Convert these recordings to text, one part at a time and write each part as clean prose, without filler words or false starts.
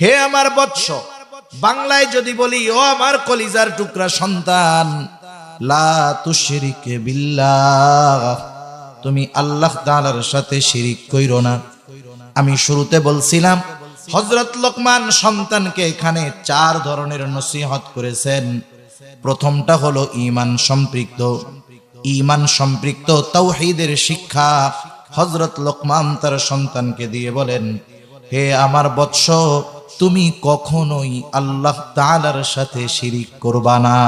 হে আমার বৎস, বাংলায় যদি বলি ও আমার কলিজার টুকরা সন্তান, লা তুশরিক বিল্লাহ, তুমি আল্লাহ তাআলার সাথে শিরিক কইরো না। আমি শুরুতে বলছিলাম হযরত লোকমান সন্তানকে এখানে 4 ধরনের নসিহত করেছেন। প্রথমটা হলো ঈমান সম্পৃক্ত তাওহীদের শিক্ষা হযরত লোকমান তার সন্তানকে দিয়ে বলেন, হে আমার বৎস, তুমি কখনোই আল্লাহ তাআলার সাথে শিরিক করবা না।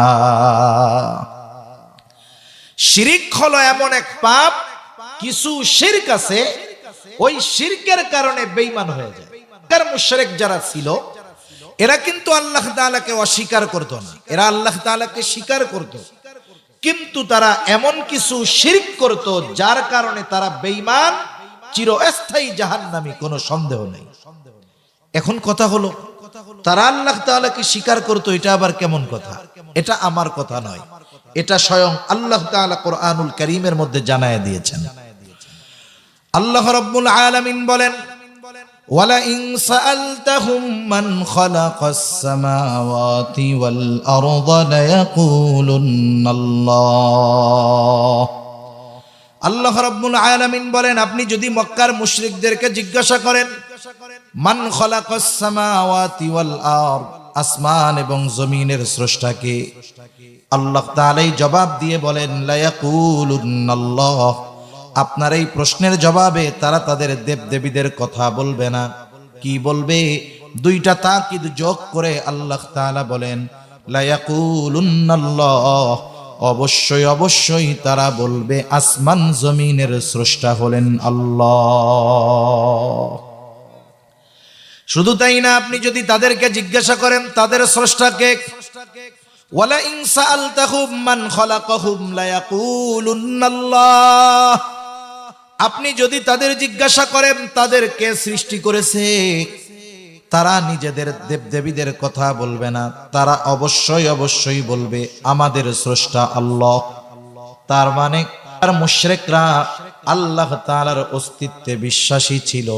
শিরিক হলো এমন এক পাপ, কিছু শিরক আছে ওই শিরকের কারণে বেঈমান হয়ে যায়। আর মুশরিক যারা ছিল এরা কিন্তু আল্লাহ তাআলাকে অস্বীকার করত না, এরা আল্লাহ তাআলাকে স্বীকার করত, কিন্তু তারা এমন কিছু শিরক করত যার কারণে তারা বেঈমান, চিরস্থায়ী জাহান্নামী, কোনো সন্দেহ নেই। এখন কথা হলো, তারা আল্লাহ তাআলাকে স্বীকার করত, এটা আবার কেমন কথা? এটা আমার কথা নয়, এটা স্বয়ং আল্লাহ তাআলা কোরআনুল কারীমের মধ্যে জানায় দিয়েছেন। আল্লাহ রাব্বুল আলামিন বলেন, ওয়ালা ইন সাআলতাহুম মান খালাকাস সামাওয়াতি ওয়াল আরদা লায়াকুলুন্নাল্লাহ। আল্লাহ রাব্বুল আলামিন বলেন, আপনি যদি মক্কার মুশরিকদেরকে জিজ্ঞাসা করেন মান খালাকাস সামাওয়াতি ওয়াল আরদ, আসমান এবং জমিনের স্রষ্টা কে, আল্লাহ তাআলাই জবাব দিয়ে বলেন লায়াকুলুন্নাল্লাহ। আপনার এই প্রশ্নের জবাবে তারা তাদের দেবদেবীদের কথা বলবে না, কি বলবে? দুইটা তাকিদ যোগ করে আল্লাহ তাআলা বলেন লায়াকুলুন্নাল্লাহ, অবশ্যই অবশ্যই তারা বলবে আসমান জমিনের স্রষ্টা হলেন আল্লাহ। শুধু তাই না, আপনি যদি তাদেরকে জিজ্ঞাসা করেন তাদের স্রষ্টা কে, ওয়ালা ইন সাআলতাহুম মান খালাকাহুম লায়াকুলুন্নাল্লাহ, আপনি যদি তাদের জিজ্ঞাসা করেন তাদের কে সৃষ্টি করেছে, তারা নিজেদের দেবদেবীদের কথা বলবে না, তারা অবশ্যই অবশ্যই বলবে আমাদের স্রষ্টা আল্লাহ। তার মানে আর মুশরিকরা আল্লাহ তাআলার অস্তিত্বে বিশ্বাসী ছিল,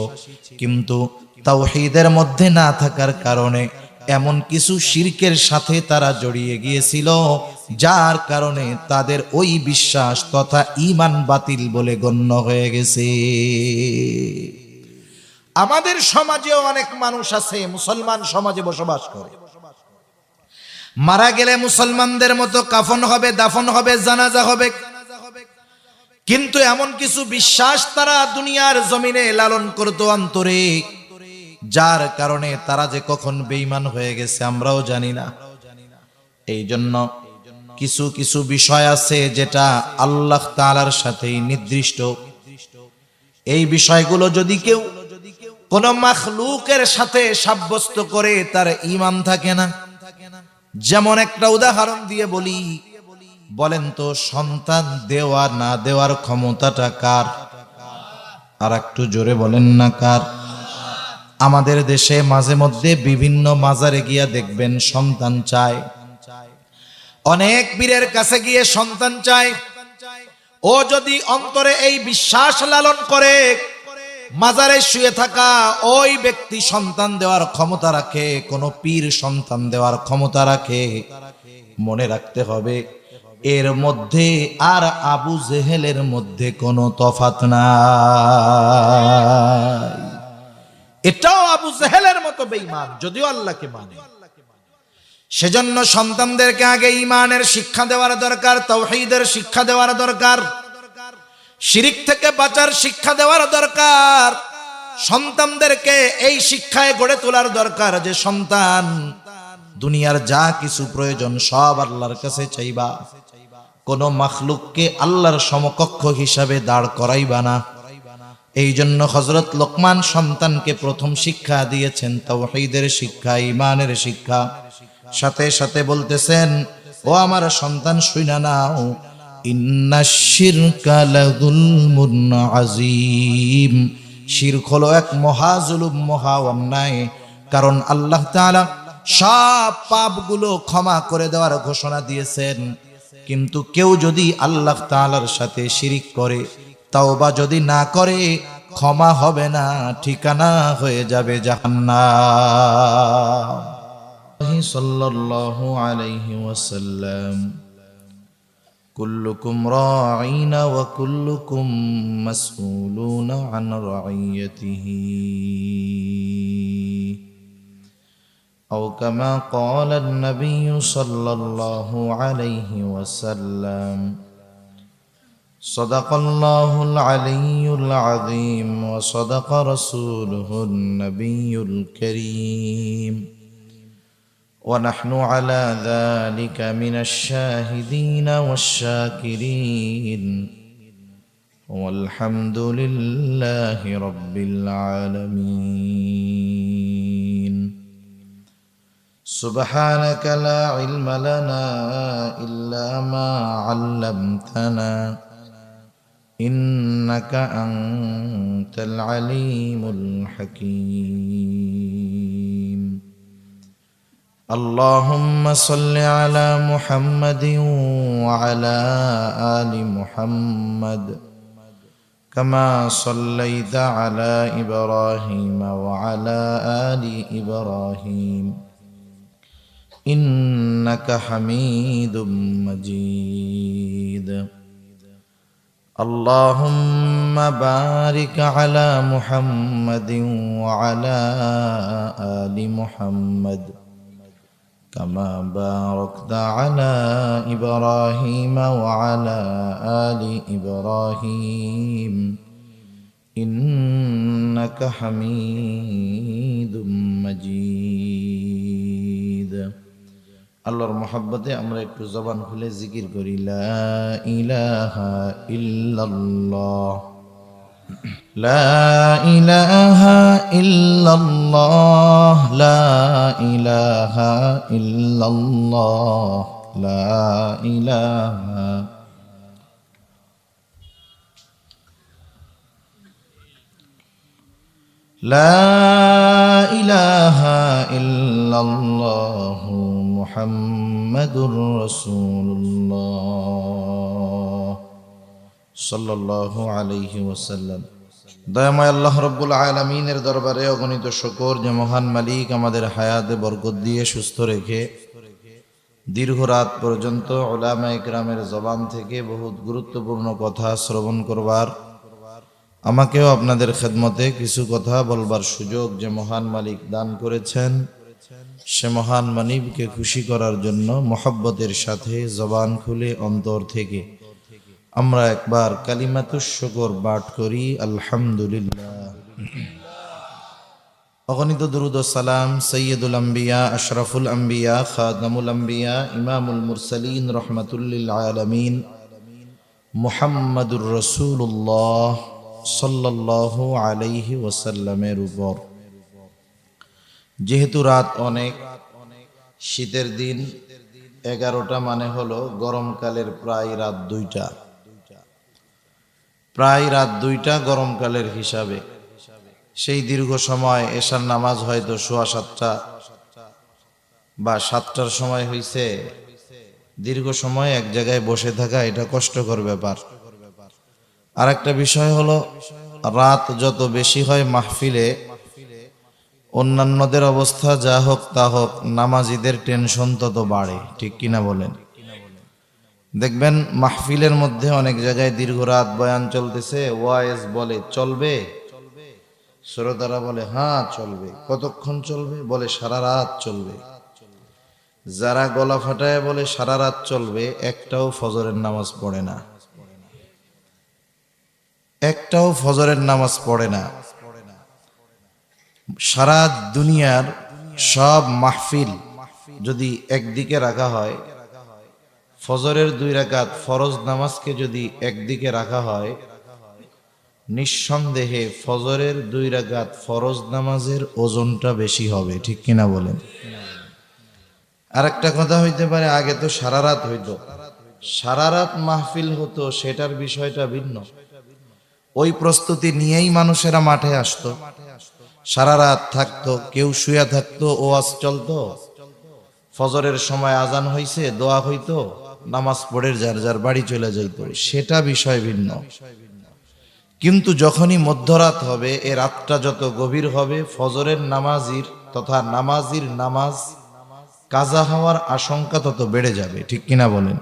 কিন্তু তাওহীদের মধ্যে না থাকার কারণে এমন কিছু শিরকের সাথে তারা জড়িয়ে গিয়েছিল, যার কারণে তাদের ওই বিশ্বাস তথা ঈমান বাতিল বলে গণ্য হয়ে গেছে। আমাদের সমাজেও অনেক মানুষ আছে, মুসলমান সমাজে বসবাস করে, মারা গেলে মুসলমানদের মতো কাফন হবে, দাফন হবে, জানাজা হবে, কিন্তু এমন কিছু বিশ্বাস তারা দুনিয়ার জমিনে লালন করত অন্তরে, যার কারণে তারা যে কখন বেঈমান হয়ে গেছে আমরাও জানি না। এই জন্য কিছু কিছু বিষয় আছে যেটা আল্লাহ তাআলার সাথেই নির্দিষ্ট। এই বিষয়গুলো যদি কেউ কোন মাখলুকের সাথে সাব্যস্ত করে তার ঈমান থাকে না। যেমন একটা উদাহরণ দিয়ে বলি, বলেন তো সন্তান দেওয়া না দেওয়ার ক্ষমতাটা কার? আর একটু জোরে বলেন না কার? আমাদের দেশে মাঝে মধ্যে বিভিন্ন মাজারে গিয়া দেখবেন সন্তান চায়, অনেক পীরের কাছে গিয়ে সন্তান চায়। ও যদি অন্তরে এই বিশ্বাস লালন করে মাজারে শুয়ে থাকা ওই ব্যক্তি সন্তান দেওয়ার ক্ষমতা রাখে, কোন পীর সন্তান দেওয়ার ক্ষমতা রাখে, মনে রাখতে হবে এর মধ্যে আর আবু জেহেলের মধ্যে কোনো তফাৎ নাই। এটাও আবু জেহেলের মতো বেঈমান, যদিও আল্লাহকে মানে। সেজন্য সন্তানদেরকে আগে ঈমানের শিক্ষা দেওয়ার দরকার, তাওহীদের শিক্ষা দেওয়ার দরকার, শিরিক থেকে বাঁচার শিক্ষা দেওয়ার দরকার। সন্তানদেরকে এই শিক্ষায় গড়ে তোলার দরকার যে সন্তান দুনিয়ার যা কিছু প্রয়োজন সব আল্লাহর কাছে চাইবা, কোন মাখলুককে আল্লাহর সমকক্ষ হিসাবে দাঁড় করাইবা না। এই জন্য হযরত লোকমান সন্তানকে প্রথম শিক্ষা দিয়েছেন তাওহীদের শিক্ষা, ঈমানের শিক্ষা। সাথে সাথে বলতেছেন, ও আমার সন্তান শুইনা নাও, ইন্নাশ শিরকা লাযুলমুন আযীম, শিরক হলো এক মহা জুলুম, মহা অন্যায়। কারণ আল্লাহ তাআলা সব পাপগুলো ক্ষমা করে দেওয়ার ঘোষণা দিয়েছেন, কিন্তু কেউ যদি আল্লাহ তাআলার সাথে শিরিক করে, তাওবা যদি না করে, ক্ষমা হবে না, ঠিকানা হয়ে যাবে জাহান্নাম। صلى الله عليه وسلم كلكم راعين وكلكم مسؤولون عن رعيته أو كما قال النبي صلى الله عليه وسلم صدق الله العلي العظيم وصدق رسوله النبي الكريم ونحن على ذلك من الشاهدين والشاكرين والحمد لله رب العالمين سبحانك لا علم لنا إلا ما علمتنا إنك أنت العليم الحكيم اللهم صل على محمد وعلى آل محمد كما صليت على إبراهيم وعلى آل إبراهيم إنك حميد مجيد اللهم بارك على محمد وعلى آل محمد كما باركت على إبراهيم وعلى آل إبراهيم إنك حميد مجيد আল্লাহর মহব্বতে আমরা একটু জবান খুলে জিকির করি লা ইলাহা ইল্লাল্লাহ লা ইলাহা ইল্লাল্লাহ লা ইলাহা ইল্লাল্লাহ লা ইলাহা لا إله إلا الله محمد رسول الله صلى الله عليه وسلم দয়াময় আল্লাহ রব্বুল আলামিনের দরবারে অগণিত শুকর যে মহান মালিক আমাদের হায়াতে বরকত দিয়ে সুস্থ রেখে দীর্ঘ রাত পর্যন্ত উলামা ইকরামের জবান থেকে বহুত গুরুত্বপূর্ণ কথা শ্রবণ করবার আমাকেও আপনাদের খেদমতে কিছু কথা বলবার সুযোগ যে মহান মালিক দান করেছেন সে মহান মালিককে খুশি করার জন্য মহব্বতের সাথে জবান খুলে অন্তর থেকে আমরা একবার কালিমাতুশ শুকর পাঠ করি আলহামদুলিল্লাহ অগণিত দুরূদ ও সালাম সাইয়্যিদুল আম্বিয়া আশরাফুল আম্বিয়া খাতামুল আম্বিয়া ইমামুল মুরসালিন রাহমাতুল লিল আলামিন মুহাম্মাদুর রাসূলুল্লাহ সাল্লাল্লাহু আলাইহি ওয়াসাল্লামের উপর যেহেতু রাত অনেক শীতের দিন 11টা মানে হলো গরমকালের প্রায় রাত 2টা গরমকালের হিসাবে সেই দীর্ঘ সময় এশার নামাজ হয়তো 7:15 বা 7টার সময় হইছে দীর্ঘ সময় এক জায়গায় বসে থাকা এটা কষ্টকর ব্যাপার আরেকটা বিষয় হলো রাত যত বেশি হয় মাহফিলে অন্যান্যদের অবস্থা যা হোক তা হোক নামাজীদের টেনশন তত বাড়ে ঠিক কিনা বলেন দেখবেন মাহফিলের মধ্যে অনেক জায়গায় দীর্ঘ রাত বয়ান চলতেছে ওয়াইজ বলে চলবে শ্রোতারা বলে হ্যাঁ চলবে কতক্ষণ চলবে বলে সারা রাত চলবে যারা গলা ফাটায় বলে সারা রাত চলবে একটাও ফজরের নামাজ পড়ে না সারা দুনিয়ার সব মাহফিল যদি একদিকে রাখা হয় ফজরের 2 রাকাত ফরজ নামাজকে যদি একদিকে রাখা হয় নিঃসন্দেহে ফজরের 2 রাকাত ফরজ নামাজের ওজনটা বেশি হবে ঠিক কিনা বলেন আরেকটা কথা হইতে পারে আগে তো সারা রাত হইতো সারা রাত মাহফিল হতো সেটার বিষয়টা ভিন্ন ওই প্রস্তুতি নিয়েই মানুষেরা মাঠে আসতো সারা রাত থাকতো কেউ শুয়ে থাকতো ওয়াজ চলতো ফজরের সময় আজান হইছে দোয়া হইতো নামাজ পড়ে যার যার বাড়ি চলে যাইতো সেটা বিষয় ভিন্ন কিন্তু যখনই মধ্যরাত হবে এই রাতটা যত গভীর হবে ফজরের নামাজির তথা নামাজির নামাজ কাজা হওয়ার আশঙ্কা তত বেড়ে যাবে, ঠিক কিনা বলেন?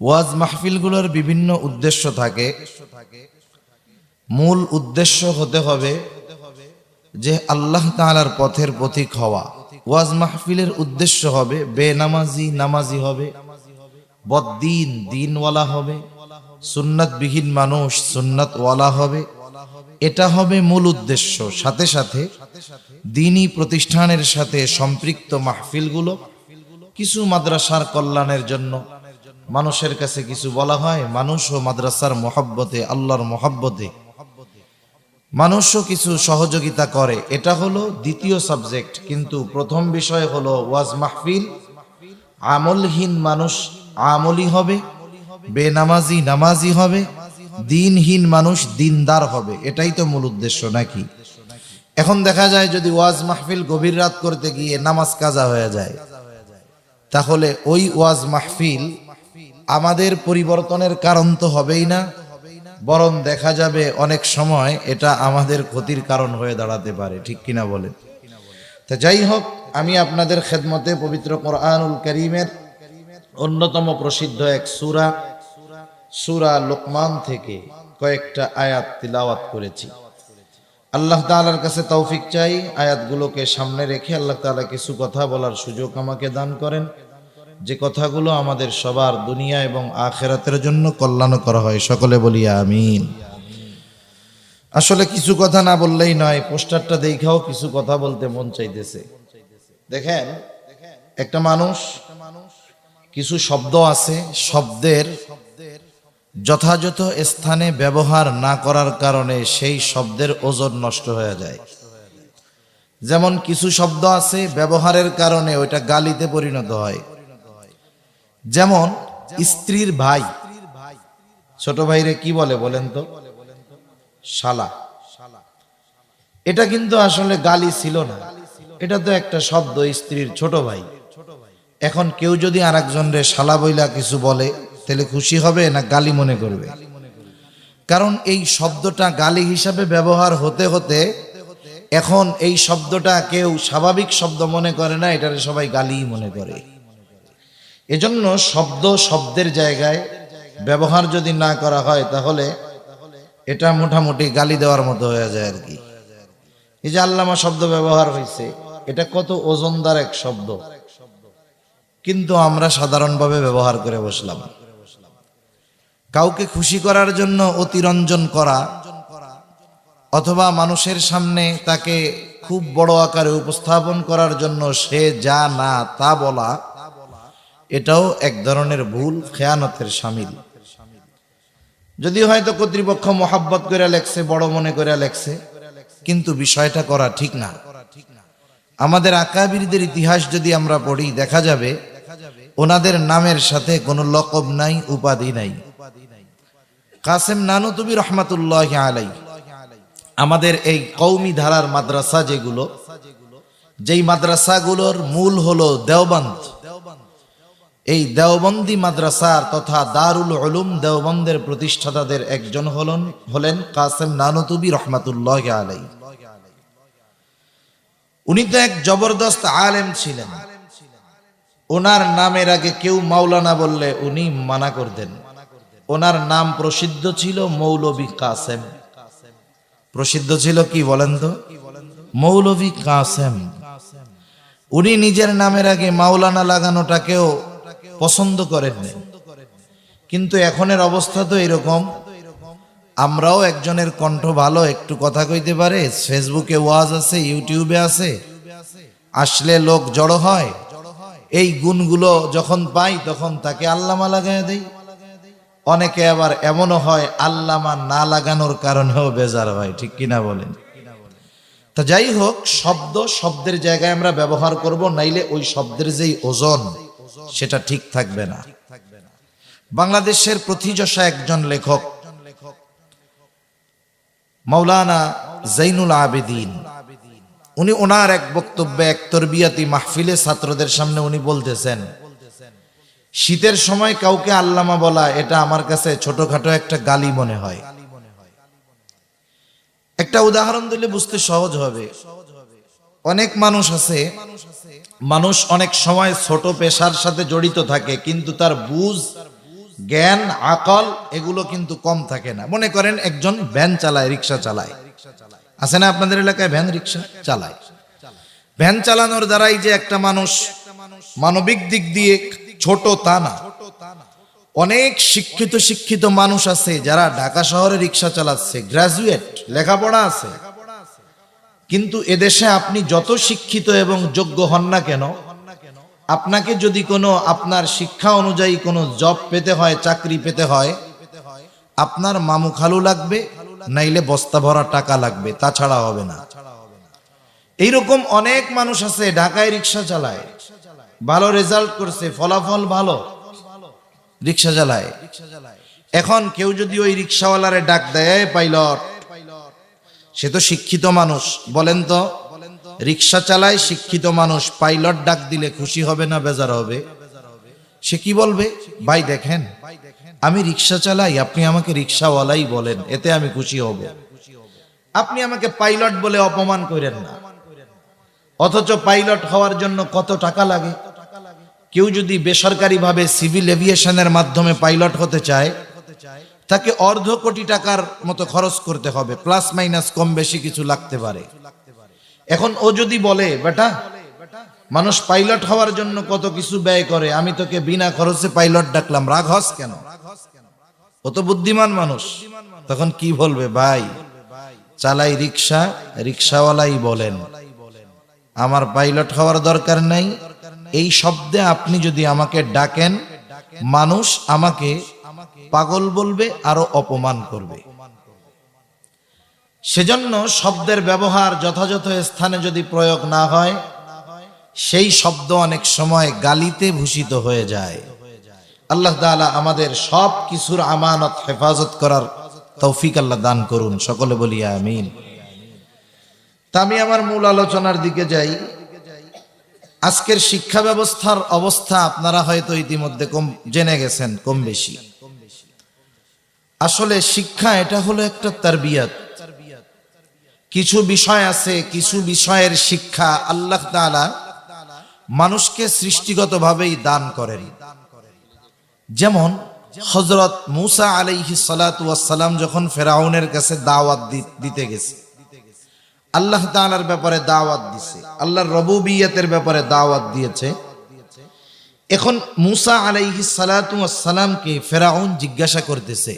ওয়াজ মাহফিলগুলোর বিভিন্ন উদ্দেশ্য থাকে। মূল উদ্দেশ্য হতে হবে যে আল্লাহ তাআলার পথের পথিক হওয়া। ওয়াজ মাহফিলের উদ্দেশ্য হবে বেনামাজি নামাজি হবে, বদ্দিন দিনওয়ালা হবে, সুন্নাতবিহীন মানুষ সুন্নাতওয়ালা হবে। এটা হবে মূল উদ্দেশ্য। সাথে সাথে দ্বীনি প্রতিষ্ঠানের সাথে সম্পৃক্ত মাহফিলগুলো কিছু মাদ্রাসার কল্যাণের জন্য মানুষের কাছে কিছু বলা হয়, মানুষ ও মাদ্রাসার মহব্বতে, আল্লাহর মহব্বতে মানুষও কিছু সহযোগিতা করে। এটা হলো দ্বিতীয় সাবজেক্ট। কিন্তু প্রথম বিষয় হলো ওয়াজ মাহফিল আমলহীন মানুষ আমলি হবে, বেনামাজি নামাজি হবে, দিনহীন মানুষ দিনদার হবে। এটাই তো মূল উদ্দেশ্য, নাকি? এখন দেখা যায় যদি ওয়াজ মাহফিল গভীর রাত করতে গিয়ে নামাজ কাজা হয়ে যায়, তাহলে ওই ওয়াজ মাহফিল আমাদের পরিবর্তনের কারণ তো হবেই না, বরং দেখা যাবে অনেক সময় এটা আমাদের ক্ষতির কারণ হয়ে দাঁড়াতে পারে, ঠিক কিনা বলেন? তা যাই হোক, আমি আপনাদের খেদমতে পবিত্র কোরআনুল কারীমের অন্যতম প্রসিদ্ধ এক সূরা, সূরা লোকমান থেকে কয়েকটা আয়াত তিলাওয়াত করেছি। আল্লাহ তাআলার কাছে তৌফিক চাই, আয়াতগুলোকে সামনে রেখে আল্লাহ তাআলা কিছু কথা বলার সুযোগ আমাকে দান করেন, যে কথাগুলো আমাদের সবার দুনিয়া এবং আখিরাতের জন্য কল্যাণ করা হয়। সকলে বলি আমিন। আসলে কিছু কথা না বললেই নয়, পোস্টারটা দেখাও কিছু কথা বলতে মন চাইতেছে। দেখেন, একটা মানুষ, কিছু শব্দ আছে, শব্দের যথাযথ স্থানে ব্যবহার না করার কারণে সেই শব্দের ওজন নষ্ট হয়ে যায়। যেমন কিছু শব্দ আছে ব্যবহারের কারণে ওইটা গালিতে পরিণত হয়। যেমন স্ত্রীর ভাই, ছোট ভাইরে কি বলে বলেন তো? শালা। এটা কিন্তু আসলে গালি ছিল না, এটা তো একটা শব্দ, স্ত্রীর ছোট ভাই। এখন কেউ যদি আরেকজনরে শালা বইলা কিছু বলে, তাহলে খুশি হবে না গালি মনে করবে? কারণ এই শব্দটা গালি হিসাবে ব্যবহার হতে হতে এখন এই শব্দটা কেউ স্বাভাবিক শব্দ মনে করে না, এটারে সবাই গালি মনে করে। এজন্য শব্দ শব্দের জায়গায় ব্যবহার যদি না করা হয়, তাহলে এটা মোটামুটি গালি দেওয়ার মতো হয়ে যায় আর কি। এই যে আল্লামা শব্দ ব্যবহার হয়েছে, এটা কত ওজনদার এক শব্দ, কিন্তু আমরা সাধারণভাবে ব্যবহার করে বসলাম। কাউকে খুশি করার জন্য অতিরঞ্জন করা, অথবা মানুষের সামনে তাকে খুব বড় আকারে উপস্থাপন করার জন্য সে যা না তা বলা, এটাও এক ধরনের ভুল, খেয়ানতের শামিল। যদিও হয়তো কর্তৃপক্ষ মোহাব্বত করে লেখছে, বড় মনে করে লেখছে, কিন্তু বিষয়টা করা ঠিক না। আমাদের আকাবিরদের ইতিহাস যদি আমরা পড়ি, দেখা যাবে ওনাদের নামের সাথে কোনো লকব নাই, উপাধি নাই। কাসেম নানুতুবি রহমাতুল্লাহি আলাইহি, আমাদের এই কওমি ধারার মাদ্রাসা যেগুলো, যেই মাদ্রাসাগুলোর মূল হলো দেওবন্দ, এই দেওবন্দি মাদ্রাসার তথা দারুল উলুম দেওবন্দের প্রতিষ্ঠাতাদের একজন হলেন কাসেম নানুতুবি রহমাতুল্লাহি আলাইহি। উনি তো এক জবরদস্ত আলেম ছিলেন। ওনার নামের আগে কেউ মাওলানা বললে উনি মানা করতেন। ওনার নাম প্রসিদ্ধ ছিল মৌলভী কাসেম। প্রসিদ্ধ ছিল কি বলেন তো? মৌলভী কাসেম। উনি নিজের নামের আগে মাওলানা লাগানোটাকেও পছন্দ করেন। কিন্তু এখনের অবস্থা তো এরকম, আমরাও একজনের কণ্ঠ ভালো, একটু কথা কইতে পারে, ফেসবুকে ওয়াজ আছে, ইউটিউবে আছে, আসলে লোক জড়ো হয়, এই গুণগুলো যখন পাই তখন তাকে আল্লামা লাগায় দেই। অনেকে আবার এমনও হয় আল্লামা না লাগানোর কারণেও বেজার হয়, ঠিক কিনা বলেন? তা যাই হোক, শব্দ শব্দের জায়গায় আমরা ব্যবহার করব, নাইলে ওই শব্দের যেই ওজন সেটা ঠিক থাকবে না। বাংলাদেশের প্রথিযশা একজন লেখক মাওলানা জাইনুল আবেদিন, উনি ওনার এক বক্তব্যে এক তরবিয়াতি মাহফিলে ছাত্রদের সামনে উনি বলতেছেন, শীতের সময় কাউকে আল্লামা বলা এটা আমার কাছে ছোটখাটো একটা গালি মনে হয়। একটা উদাহরণ দিলে বুঝতে সহজ হবে। অনেক মানুষ আছে মানুষ অনেক সময় ছোট পেশার সাথে জড়িত থাকে, কিন্তু তার বুঝ, জ্ঞান, আকল এগুলো কিন্তু কম থাকে না। মনে করেন একজন ভ্যান চালায়, রিক্সা চালায়, আছে না আপনাদের এলাকায় ভ্যান রিক্সা চালায়? ভ্যান চালানোর দ্বারাই যে একটা মানুষ মানবিক দিক দিয়ে ছোট তা না। অনেক শিক্ষিত মানুষ আছে যারা ঢাকা শহরে রিক্সা চালাচ্ছে, গ্রাজুয়েট, লেখাপড়া আছে, কিন্তু এদেশে আপনি যত শিক্ষিত এবং যোগ্য হন না কেন, আপনাকে যদি কোনো আপনার শিক্ষা অনুযায়ী কোনো জব পেতে হয়, চাকরি পেতে হয়, আপনার মামু খালু লাগবে, নাইলে বস্তা ভরা টাকা লাগবে, তাছাড়া হবে না। এইরকম অনেক মানুষ আছে ঢাকায় রিক্সা চালায়, ভালো রেজাল্ট করছে, ফলাফল ভালো, রিক্সা চালায়। এখন কেউ যদি ওই রিক্সাওয়ালারে ডাক দেয় পাইলট, সে তো শিক্ষিত মানুষ, বলেন তো রিক্সা চালায় শিক্ষিত মানুষ, পাইলট ডাক দিলে খুশি হবে না বেজার হবে? সে কি বলবে? ভাই দেখেন আমি রিক্সা চালাই, আপনি আমাকে রিক্সাওয়ালাই বলেন, এতে আমি খুশি হব, আপনি আমাকে পাইলট বলে অপমান করেন না। অথচ পাইলট হওয়ার জন্য কত টাকা লাগে। কেউ যদি বেসরকারিভাবে সিভিল এভিয়েশনের মাধ্যমে পাইলট হতে চায়, তাকে অর্ধ কোটি টাকার মতো খরচ করতে হবে, প্লাস মাইনাস কম বেশি কিছু লাগতে পারে। এখন ও যদি বলে বেটা মানুষ পাইলট হওয়ার জন্য কত কিছু ব্যয় করে, আমি তোকে বিনা খরচে পাইলট ডাকলাম, রাগ হস কেন? ও তো বুদ্ধিমান মানুষ। তখন কি বলবে? ভাই চালাই রিক্সা, রিক্সাওয়ালাই বলেন, আমার পাইলট হওয়ার দরকার নাই। এই শব্দে আপনি যদি আমাকে ডাকেন, মানুষ আমাকে পাগল বলবে, আরো অপমান করবে। সেজন্য শব্দের ব্যবহার যথাযথ স্থানে যদি প্রয়োগ না হয়, সেই শব্দ অনেক সময় গালিতে ভূষিত হয়ে যায়। আল্লাহ তাআলা আমাদের সব কিছুর আমানত হেফাজত করার তৌফিক আল্লাহ দান করুন, সকলে বলি আমিন। তা আমি আমার মূল আলোচনার দিকে যাই। আজকের শিক্ষা ব্যবস্থার অবস্থা আপনারা হয়তো ইতিমধ্যে জেনে গেছেন কম বেশি। আসলে শিক্ষা এটা হলো একটা তারবিয়াত। কিছু বিষয় আছে, কিছু বিষয়ের শিক্ষা আল্লাহ তাআলা মানুষকে সৃষ্টিগতভাবেই দান করেন। যেমন হযরত মূসা আলাইহিস সালাতু ওয়াস সালাম যখন ফেরাউনের কাছে দাওয়াত দিতে গেছে, আল্লাহ তাআলার ব্যাপারে দাওয়াত দিয়েছে, আল্লাহর রুবুবিয়তের ব্যাপারে দাওয়াত দিয়েছে। এখন মূসা আলাইহিস সালাতু ওয়াস সালামকে ফেরাউন জিজ্ঞাসা করতেছে,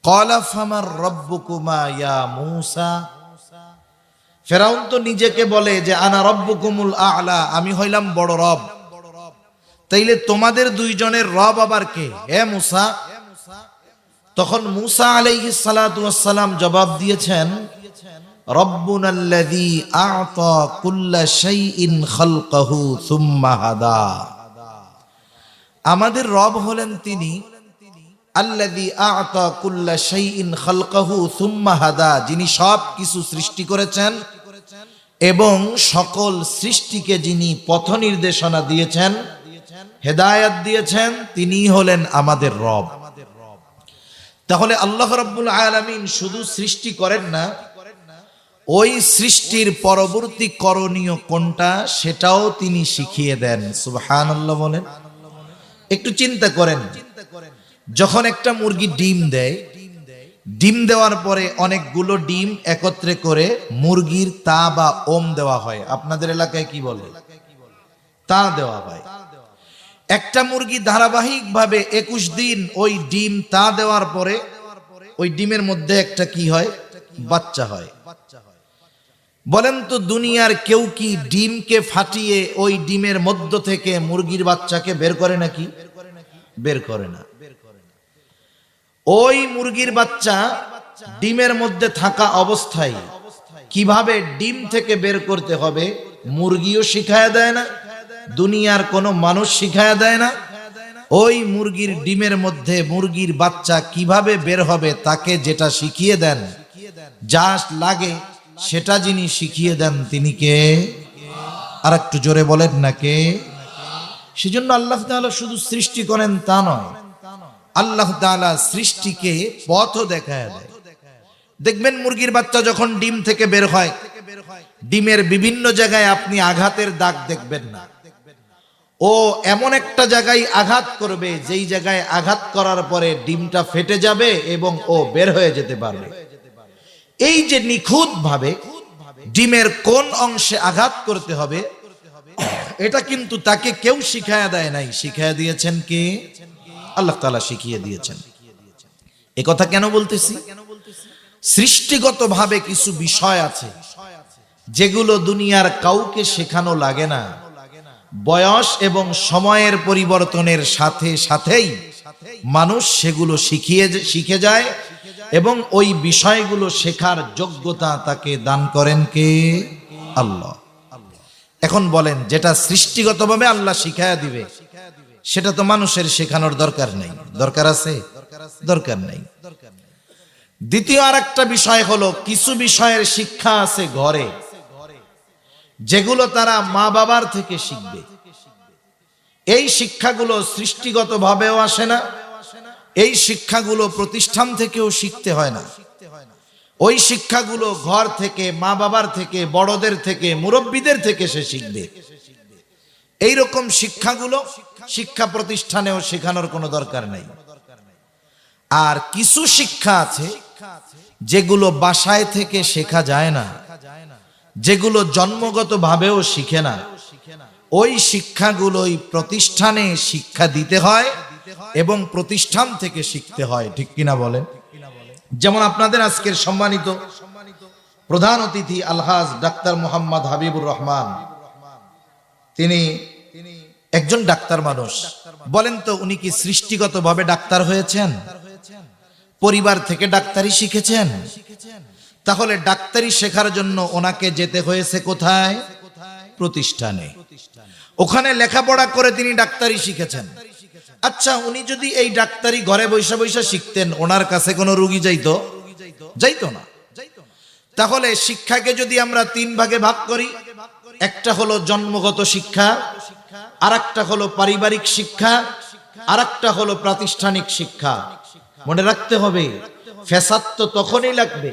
ক্বালা ফামার রাব্বুকুমা ইয়া মূসা। ফেরাউন তো নিজেকে বলে যে আনা রাব্বুকুমুল আ'লা, আমি হইলাম বড় রব। তাইলে তোমাদের দুইজনের রব আবার কে হে মূসা? তখন মূসা আলাইহিস সালাতু ওয়াস সালাম জবাব দিয়েছেন, রব্বুনাল্লাযী আ'তা কুল্লা শাইইন খালকাহু সুম্মা হাদা। আমাদের রব হলেন তিনি আল্লাযী আ'তা কুল্লা শাইইন খালকাহু সুম্মা হাদা, যিনি সব কিছু সৃষ্টি করেছেন এবং সকল সৃষ্টিকে যিনি পথ নির্দেশনা দিয়েছেন, হেদায়েত দিয়েছেন, তিনি হলেন আমাদের রব। তাহলে আল্লাহ রাব্বুল আলামিন শুধু সৃষ্টি করেন না, ওই সৃষ্টির পরবর্তী করণীয় কোনটা সেটাও তিনি শিখিয়ে দেন। সুবহানাল্লাহ বলেন। একটু চিন্তা করেন, যখন একটা মুরগি ডিম দেয়, ডিম দেওয়ার পরে অনেকগুলো ডিম একত্রে করে মুরগির তা বা ওম দেওয়া হয়। আপনাদের এলাকায় কি বলে? তা দেওয়া হয়। একটা মুরগি ধারাবাহিকভাবে 21 দিন ওই ডিম তা দেওয়ার পরে ওই ডিমের মধ্যে একটা কি হয়? বাচ্চা হয়। বলেন তো দুনিয়ার কেউ কি ডিমকে ফাটিয়ে ওই ডিমের মধ্য থেকে মুরগির বাচ্চাকে বের করে নাকি? বের করে না। ওই মুরগির বাচ্চা ডিমের মধ্যে থাকা অবস্থায় কিভাবে ডিম থেকে বের করতে হবে মুরগিও শিখায়া দেয় না, দুনিয়ার কোনো মানুষ শিখায়া দেয় না। ওই মুরগির ডিমের মধ্যে মুরগির বাচ্চা কিভাবে বের হবে তাকে যেটা শিখিয়ে দেন, যা লাগে সেটা যিনি শিখিয়ে দেন তিনি কে? আর একটু জোরে বলেন না কে? সেজন্য আল্লাহ তাআলা শুধু সৃষ্টি করেন তা নয়, আল্লাহ তাআলা সৃষ্টিকে পথও দেখায় দেয়। দেখবেন মুরগির বাচ্চা যখন ডিম থেকে বের হয়, ডিমের বিভিন্ন জায়গায় আপনি আঘাতের দাগ দেখবেন না। ও এমন একটা জায়গায় আঘাত করবে যেই জায়গায় আঘাত করার পরে ডিমটা ফেটে যাবে এবং ও বের হয়ে যেতে পারবে। এই যে নিখুঁতভাবে ডিমের কোন অংশে আঘাত করতে হবে, এটা কিন্তু তাকে কেউ শিখায়া দেয় নাই, শিখায়া দিয়েছেন কে? আল্লাহ তাআলা শিখিয়ে দিয়েছেন। এ কথা কেন বলতেছি? সৃষ্টিগতভাবে কিছু বিষয় আছে যেগুলো দুনিয়ার কাউকে শেখানো লাগে না। বয়স এবং সময়ের পরিবর্তনের সাথে সাথেই মানুষ সেগুলো শিখে যায় এবং ওই বিষয়গুলো শেখার যোগ্যতা তাকে দান করেন কে? আল্লাহ। এখন বলেন, যেটা সৃষ্টিগতভাবে আল্লাহ শিখায়া দিবে সেটা তো মানুষের শেখানোর দরকার নেই। দরকার আছে? দরকার নেই। দ্বিতীয় আরেকটা বিষয় হলো, কিছু বিষয়ের শিক্ষা আছে ঘরে, যেগুলো তারা মা বাবার থেকে শিখবে। এই শিক্ষাগুলো সৃষ্টিগতভাবেও আসে না, এই শিক্ষাগুলো প্রতিষ্ঠান থেকেও শিখতে হয় না। ওই শিক্ষাগুলো ঘর থেকে, মা বাবার থেকে, বড়দের থেকে, মুরব্বীদের থেকে সে শিখবে। এইরকম শিক্ষাগুলো শিক্ষা প্রতিষ্ঠানেও শেখানোর কোনো দরকার নেই। আর কিছু শিক্ষা আছে যেগুলো বাসায় থেকে শেখা যায় না, যেগুলো জন্মগত ভাবেও শিখে না। ওই শিক্ষাগুলোই প্রতিষ্ঠানে শিক্ষা দিতে হয় এবং প্রতিষ্ঠান থেকে শিখতে হয়, ঠিক কিনা বলেন? যেমন আপনাদের আজকের সম্মানিত প্রধান অতিথি আলহাজ ডাক্তার মোহাম্মদ হাবিবুর রহমান, তিনি একজন ডাক্তার মানুষ। বলেন তো, উনি কি সৃষ্টিগতভাবে ডাক্তার হয়েছেন? পরিবার থেকে ডাক্তারি শিখেছেন? তাহলে ডাক্তারি শেখার জন্য ওনাকে যেতে হয়েছে কোথায়? প্রতিষ্ঠানে। ওখানে লেখাপড়া করে তিনি ডাক্তারি শিখেছেন। আচ্ছা, উনি যদি এই ডাক্তারি ঘরে বৈশা বৈশা শিখতেন, ওনার কাছে কোনো রোগী যাইতো? যাইতো না। তাহলে শিক্ষাকে যদি আমরা তিন ভাগে ভাগ করি, একটা হলো জন্মগত শিক্ষা, আরেকটা হলো পারিবারিক শিক্ষা, আরেকটা হলো প্রাতিষ্ঠানিক শিক্ষা। মনে রাখতে হবে, ফ্যাসাদ তো তখনই লাগবে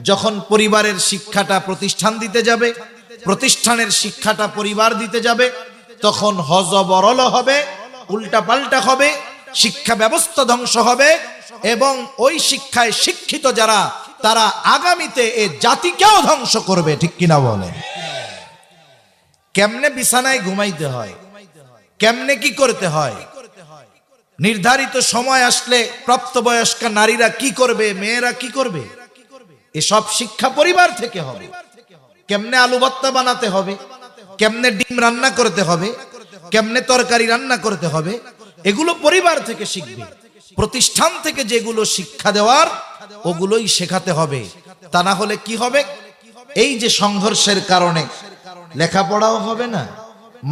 যখন পরিবারের শিক্ষাটা প্রতিষ্ঠান দিতে যাবে, প্রতিষ্ঠানের শিক্ষাটা পরিবার দিতে যাবে, তখন হযবরল হবে, উল্টা পাল্টা হবে, শিক্ষা ব্যবস্থা ধ্বংস হবে এবং ওই শিক্ষায় শিক্ষিত যারা, তারা আগামীতে এ জাতিকেও ধ্বংস করবে, ঠিক কিনা বলেন? কেমনে বিছানায় ঘুমাইতে হয়, কেমনে কি করতে হয়, নির্ধারিত সময় আসলে প্রাপ্তবয়স্কা নারীরা কি করবে, মেয়েরা কি করবে, এসব শিক্ষা পরিবার থেকে হবে। কেমনে আলু ভর্তা বানাতে হবে, কেমনে ডিম রান্না করতে হবে, কেমনে তরকারি রান্না করতে হবে, এগুলো পরিবার থেকে শিখবে। প্রতিষ্ঠান থেকে যেগুলো শিক্ষা দেওয়ার, ওগুলোই শেখাতে হবে। তা না হলে কি হবে? এই যে সংঘর্ষের কারণে লেখাপড়াও হবে না,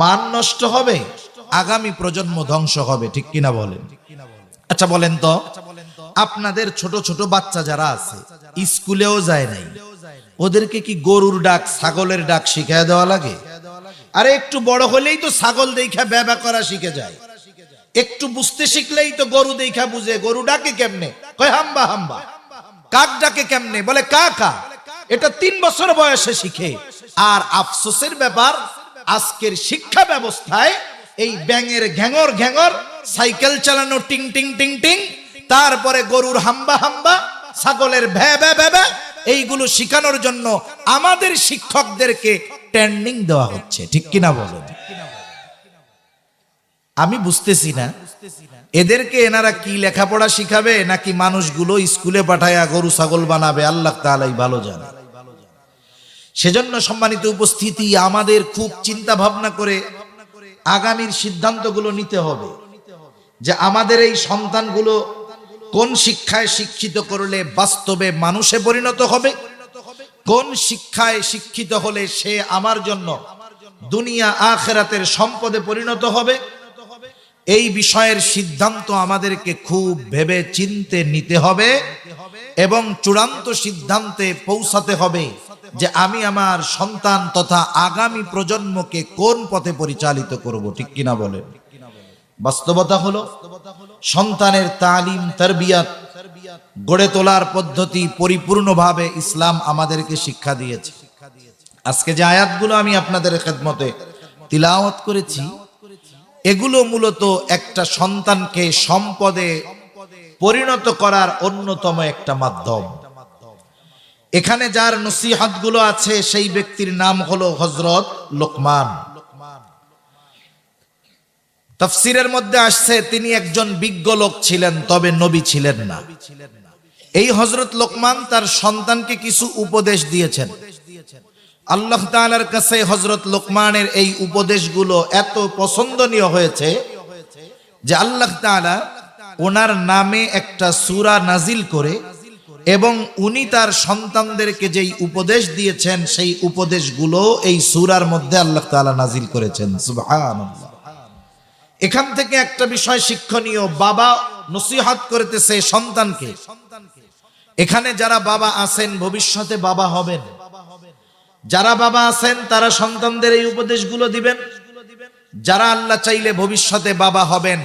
মান নষ্ট হবে, আগামী প্রজন্ম ধ্বংস হবে, ঠিক কিনা বলেন? আচ্ছা বলেন তো, আপনাদের ছোট ছোট বাচ্চা যারা আছে, স্কুলেও যায় নাই, ওদেরকে কি গরুর ডাক, ছাগলের ডাক শিখায় দেওয়া লাগে? আরে একটু বড় হলেই তো ছাগল দেখা ব্যবা করা শিখে যায়, একটু বুঝতে শিখলেই তো গরু দেখা বুঝে। গরু ডাকে কেমনে? কয় হাম্বা হাম্বা। কাক ডাকে কেমনে? বলে কা কা। এটা 3 বছর বয়সে শিখে। আর আফসোসের ব্যাপার, আজকের শিক্ষা ব্যবস্থায় এই ব্যাঙের ঘ্যাঙর ঘ্যাঙর, সাইকেল চালানো টিং টিং টিং টিং, তারপরে গরুর হাম্বা হাম্বা, ছাগলের ভ্যা ভ্যা ভ্যা ভ্যা, এইগুলো শিখানোর জন্য আমাদের শিক্ষকদেরকে ট্রেনিং দেওয়া হচ্ছে, ঠিক কিনা বলেন? আমি বুঝতেছি না এদেরকে এনারা কি লেখাপড়া শিখাবে, নাকি মানুষগুলো স্কুলে পাঠায়া গরু ছাগল বানাবে, আল্লাহ তাআলাই ভালো জানে। সেজন্য সম্মানিত উপস্থিতি, আমাদের খুব চিন্তা ভাবনা করে আগামীর সিদ্ধান্তগুলো নিতে হবে যে আমাদের এই সন্তানগুলো কোন শিক্ষায় শিক্ষিত করলে বাস্তবে মানুষে পরিণত হবে, কোন শিক্ষায় শিক্ষিত হলে সে আমার জন্য দুনিয়া আখিরাতের সম্পদে পরিণত হবে। এই বিষয়ের সিদ্ধান্ত আমাদেরকে খুব ভেবে চিন্তে নিতে হবে এবং চূড়ান্ত সিদ্ধান্তে পৌঁছাতে হবে যে আমি আমার সন্তান তথা আগামী প্রজন্মকে কোন পথে পরিচালিত করব, ঠিক কিনা বলেন? বাস্তবতা হলো, সন্তানের তালিম তারবিয়াত গড়ে তোলার পদ্ধতি পরিপূর্ণভাবে ইসলাম আমাদেরকে শিক্ষা দিয়েছে। আজকে যে আয়াতগুলো আমি আপনাদের খেদমতে তিলাওয়াত করেছি, এগুলো মূলত একটা সন্তানকে সম্পদে পরিণত করার অন্যতম একটা মাধ্যম। এখানে যার নসিহতগুলো আছে সেই ব্যক্তির নাম হলো হযরত লোকমান। তাফসীরের মধ্যে আসছে তিনি একজন বিজ্ঞ লোক ছিলেন, তবে নবী ছিলেন না। এই হযরত লোকমান তার সন্তানকে কিছু উপদেশ দিয়েছেন। আল্লাহ তাআলার কাছে হযরত লোকমানের এই উপদেশগুলো এত পছন্দনীয় হয়েছে যে আল্লাহ তাআলা ওনার নামে একটা সূরা নাজিল করে এবং উনি তার সন্তানদেরকে যেই উপদেশ দিয়েছেন সেই উপদেশগুলো এই সূরার মধ্যে আল্লাহ তাআলা নাজিল করেছেন। সুবহানাল্লাহ। এখান থেকে একটা বিষয় শিক্ষণীয়, বাবা নসিহত করতেছে সন্তানকে। এখানে যারা বাবা আছেন ভবিষ্যতে বাবা হবেন, যারা বাবা আছেন তারা সন্তানদের এই উপদেশগুলো দিবেন। যারা আল্লাহ চাইলে ভবিষ্যতে বাবা হবেন,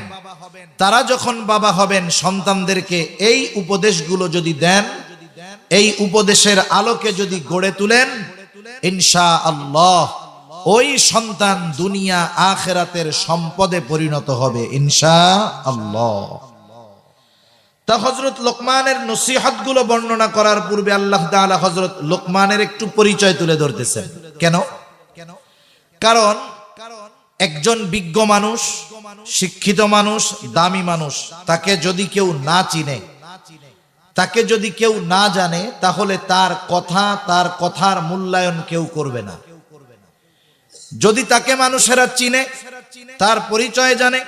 তারা যখন বাবা হবেন সন্তানদেরকে এই উপদেশগুলো যদি দেন, এই উপদেশের আলোকে যদি গড়ে তুলেন, ইনশাআল্লাহ ওই সন্তান দুনিয়া আখিরাতের সম্পদে পরিণত হবে ইনশাআল্লাহ। তা হযরত লোকমানের নসিহতগুলো বর্ণনা করার পূর্বে আল্লাহ তাআলা হযরত লোকমানের একটু পরিচয় তুলে ধরতেছেন। কেন? কারণ একজন বিজ্ঞ মানুষ, শিক্ষিত মানুষ, দামি মানুষ, তাকে যদি কেউ না চিনে, তাকে যদি কেউ না জানে, তাহলে তার কথার মূল্যায়ন কেউ করবে না। যদি তাকে মানুষেরা চিনে, তার পরিচয় জানে,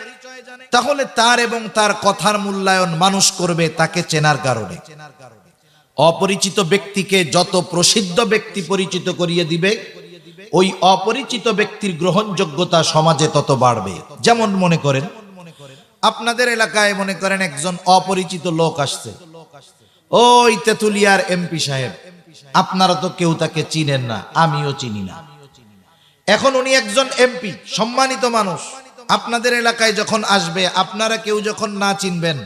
তাহলে তার এবং তার কথার মূল্যায়ন মানুষ করবে তাকে চেনার কারণে। অপরিচিত ব্যক্তিকে যত প্রসিদ্ধ ব্যক্তি পরিচিত করিয়ে দিবে, ওই অপরিচিত ব্যক্তির গ্রহণযোগ্যতা সমাজে তত বাড়বে। যেমন মনে করেন আপনাদের এলাকায় মনে করেন একজন অপরিচিত লোক আসছে, ওই তেতুলিয়ার এমপি সাহেব, আপনারা তো কেউ তাকে চিনেন না, আমিও চিনি না। এখন উনি একজন এমপি, সম্মানিত মানুষ, আপনাদের এলাকায় যখন আসবে, আপনারা কেউ যখন না চিনবেন,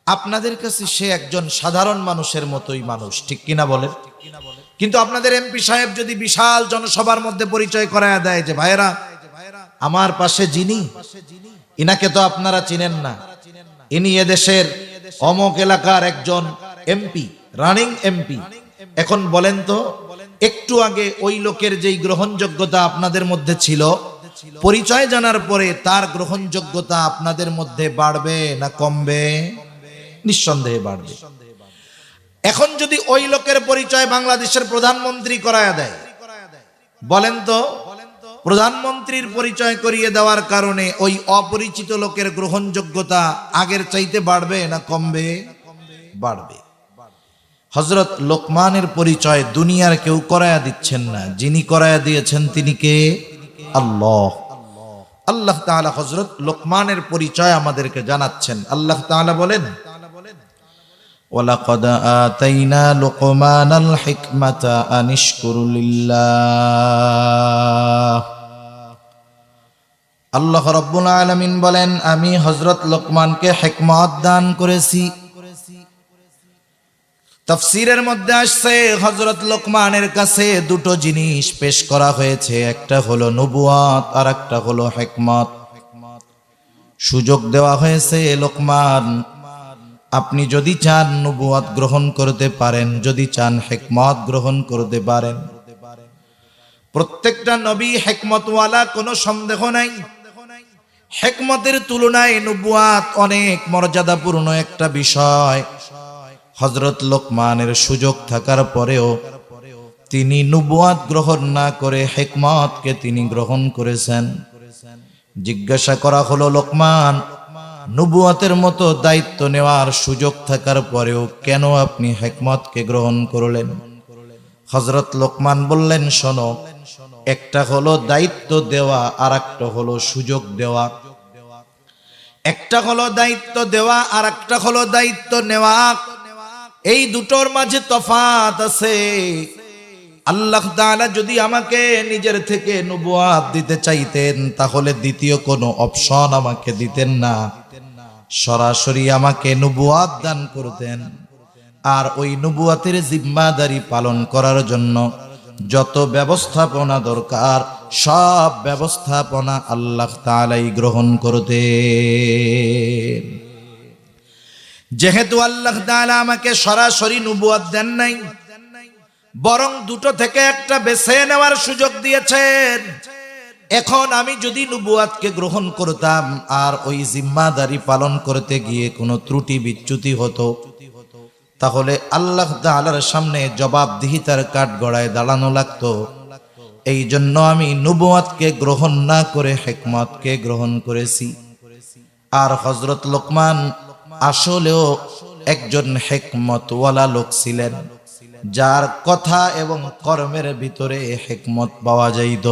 আপনাদের কাছে সে একজন সাধারণ মানুষের মতোই মানুষ, ঠিক কিনা বলেন? কিন্তু আপনাদের এমপি সাহেব যদি বিশাল জনসভার মধ্যে পরিচয় করায় দেয় যে ভাইরা আমার পাশে যিনি, ইনাকে তো আপনারা চিনেন না, ইনি এদেশের অমুক এলাকার একজন এমপি, রানিং এমপি। এখন বলেন তো, একটু আগে ওই লোকের যেই গ্রহণযোগ্যতা আপনাদের মধ্যে ছিল, পরিচয় জানার পরে তার গ্রহণযোগ্যতা আপনাদের মধ্যে বাড়বে না কমবে? নিঃসন্দেহে বাড়বে। এখন যদি ওই লোকের পরিচয় বাংলাদেশের প্রধানমন্ত্রী করায়া দেয়, বলেন তো প্রধানমন্ত্রীর পরিচয় করিয়ে দেওয়ার কারণে ওই অপরিচিত লোকের গ্রহণযোগ্যতা আগের চাইতে বাড়বে না কমবে? বাড়বে। হযরত লোকমানের পরিচয় দুনিয়ার কেউ করায়া দিচ্ছেন না, যিনি করায়া দিয়েছেন তিনি কে? আল্লাহ। আল্লাহ তাআলা হযরত লোকমানের পরিচয় আমাদেরকে জানাচ্ছেন। আল্লাহ তাআলা বলেন, ওয়ালাকাদ আতাইনা লুকমানাল হিকমাতা আনিশকুর লিল্লাহ। আল্লাহ রাব্বুল আলামিন বলেন, আমি হযরত লোকমানকে হিকমত দান করেছি। তাফসীরের মধ্যে আসছে হযরত লোকমানের কাছে দুটো জিনিস পেশ করা হয়েছে, একটা হলো নবুয়ত আর একটা হলো হিকমত। সুযোগ দেওয়া হয়েছে, লোকমান আপনি যদি চান নবুয়ত গ্রহণ করতে পারেন, যদি চান হিকমত গ্রহণ করতে পারেন। প্রত্যেকটা নবী হিকমতওয়ালা, কোনো সন্দেহ নাই। হিকমতের তুলনায় নবুয়ত অনেক মর্যাদাপূর্ণ একটা বিষয়। হযরত লোকমানের সুযোগ থাকার পরেও তিনি নবুয়ত গ্রহণ না করে হিকমতকে তিনি গ্রহণ করেছেন। জিজ্ঞাসা করা হলো, লোকমান নবুয়তের মতো দায়িত্ব নেওয়ার সুযোগ থাকার পরেও কেন আপনি হিকমতকে গ্রহণ করলেন? হযরত লোকমান বললেন, শোনো, একটা হলো দায়িত্ব দেওয়া আর একটা হলো সুযোগ দেওয়া। একটা হলো দায়িত্ব দেওয়া আর একটা হলো দায়িত্ব নেওয়া। এই দুটোর মাঝে তফাৎ আছে। আল্লাহ তাআলা যদি আমাকে নিজের থেকে নবুয়ত দিতে চাইতেন, তাহলে দ্বিতীয় কোনো অপশন আমাকে দিতেন না, সরাসরি আমাকে নবুয়ত দান করতেন। আর ওই নবুয়তের জিম্মাদারি পালন করার জন্য যত ব্যবস্থাপনা দরকার সব ব্যবস্থাপনা আল্লাহ তাআলাই গ্রহণ করতেন। যেহেতু আল্লাহ তাআলা আমাকে সরাসরি নবুয়ত দেন নাই, বরং দুটো থেকে একটা বেছে নেওয়ার সুযোগ দিয়েছেন। এখন আমি যদি নবুয়তকে গ্রহণ করতাম আর ওই জিম্মাদারি পালন করতে গিয়ে কোনো ত্রুটি বিচ্যুতি হতো, তাহলে আল্লাহ তাআলার সামনে জবাবদিহিতার কাঠগড়ায় দাঁড়ানো লাগতো। এই জন্য আমি নবুয়তকে গ্রহণ না করে হিকমতকে গ্রহণ করেছি। আর হযরত লোকমান আসলেও একজন হিকমতওয়ালা লোক ছিলেন, যার কথা এবং কর্মের ভিতরে হিকমত পাওয়া যাইত।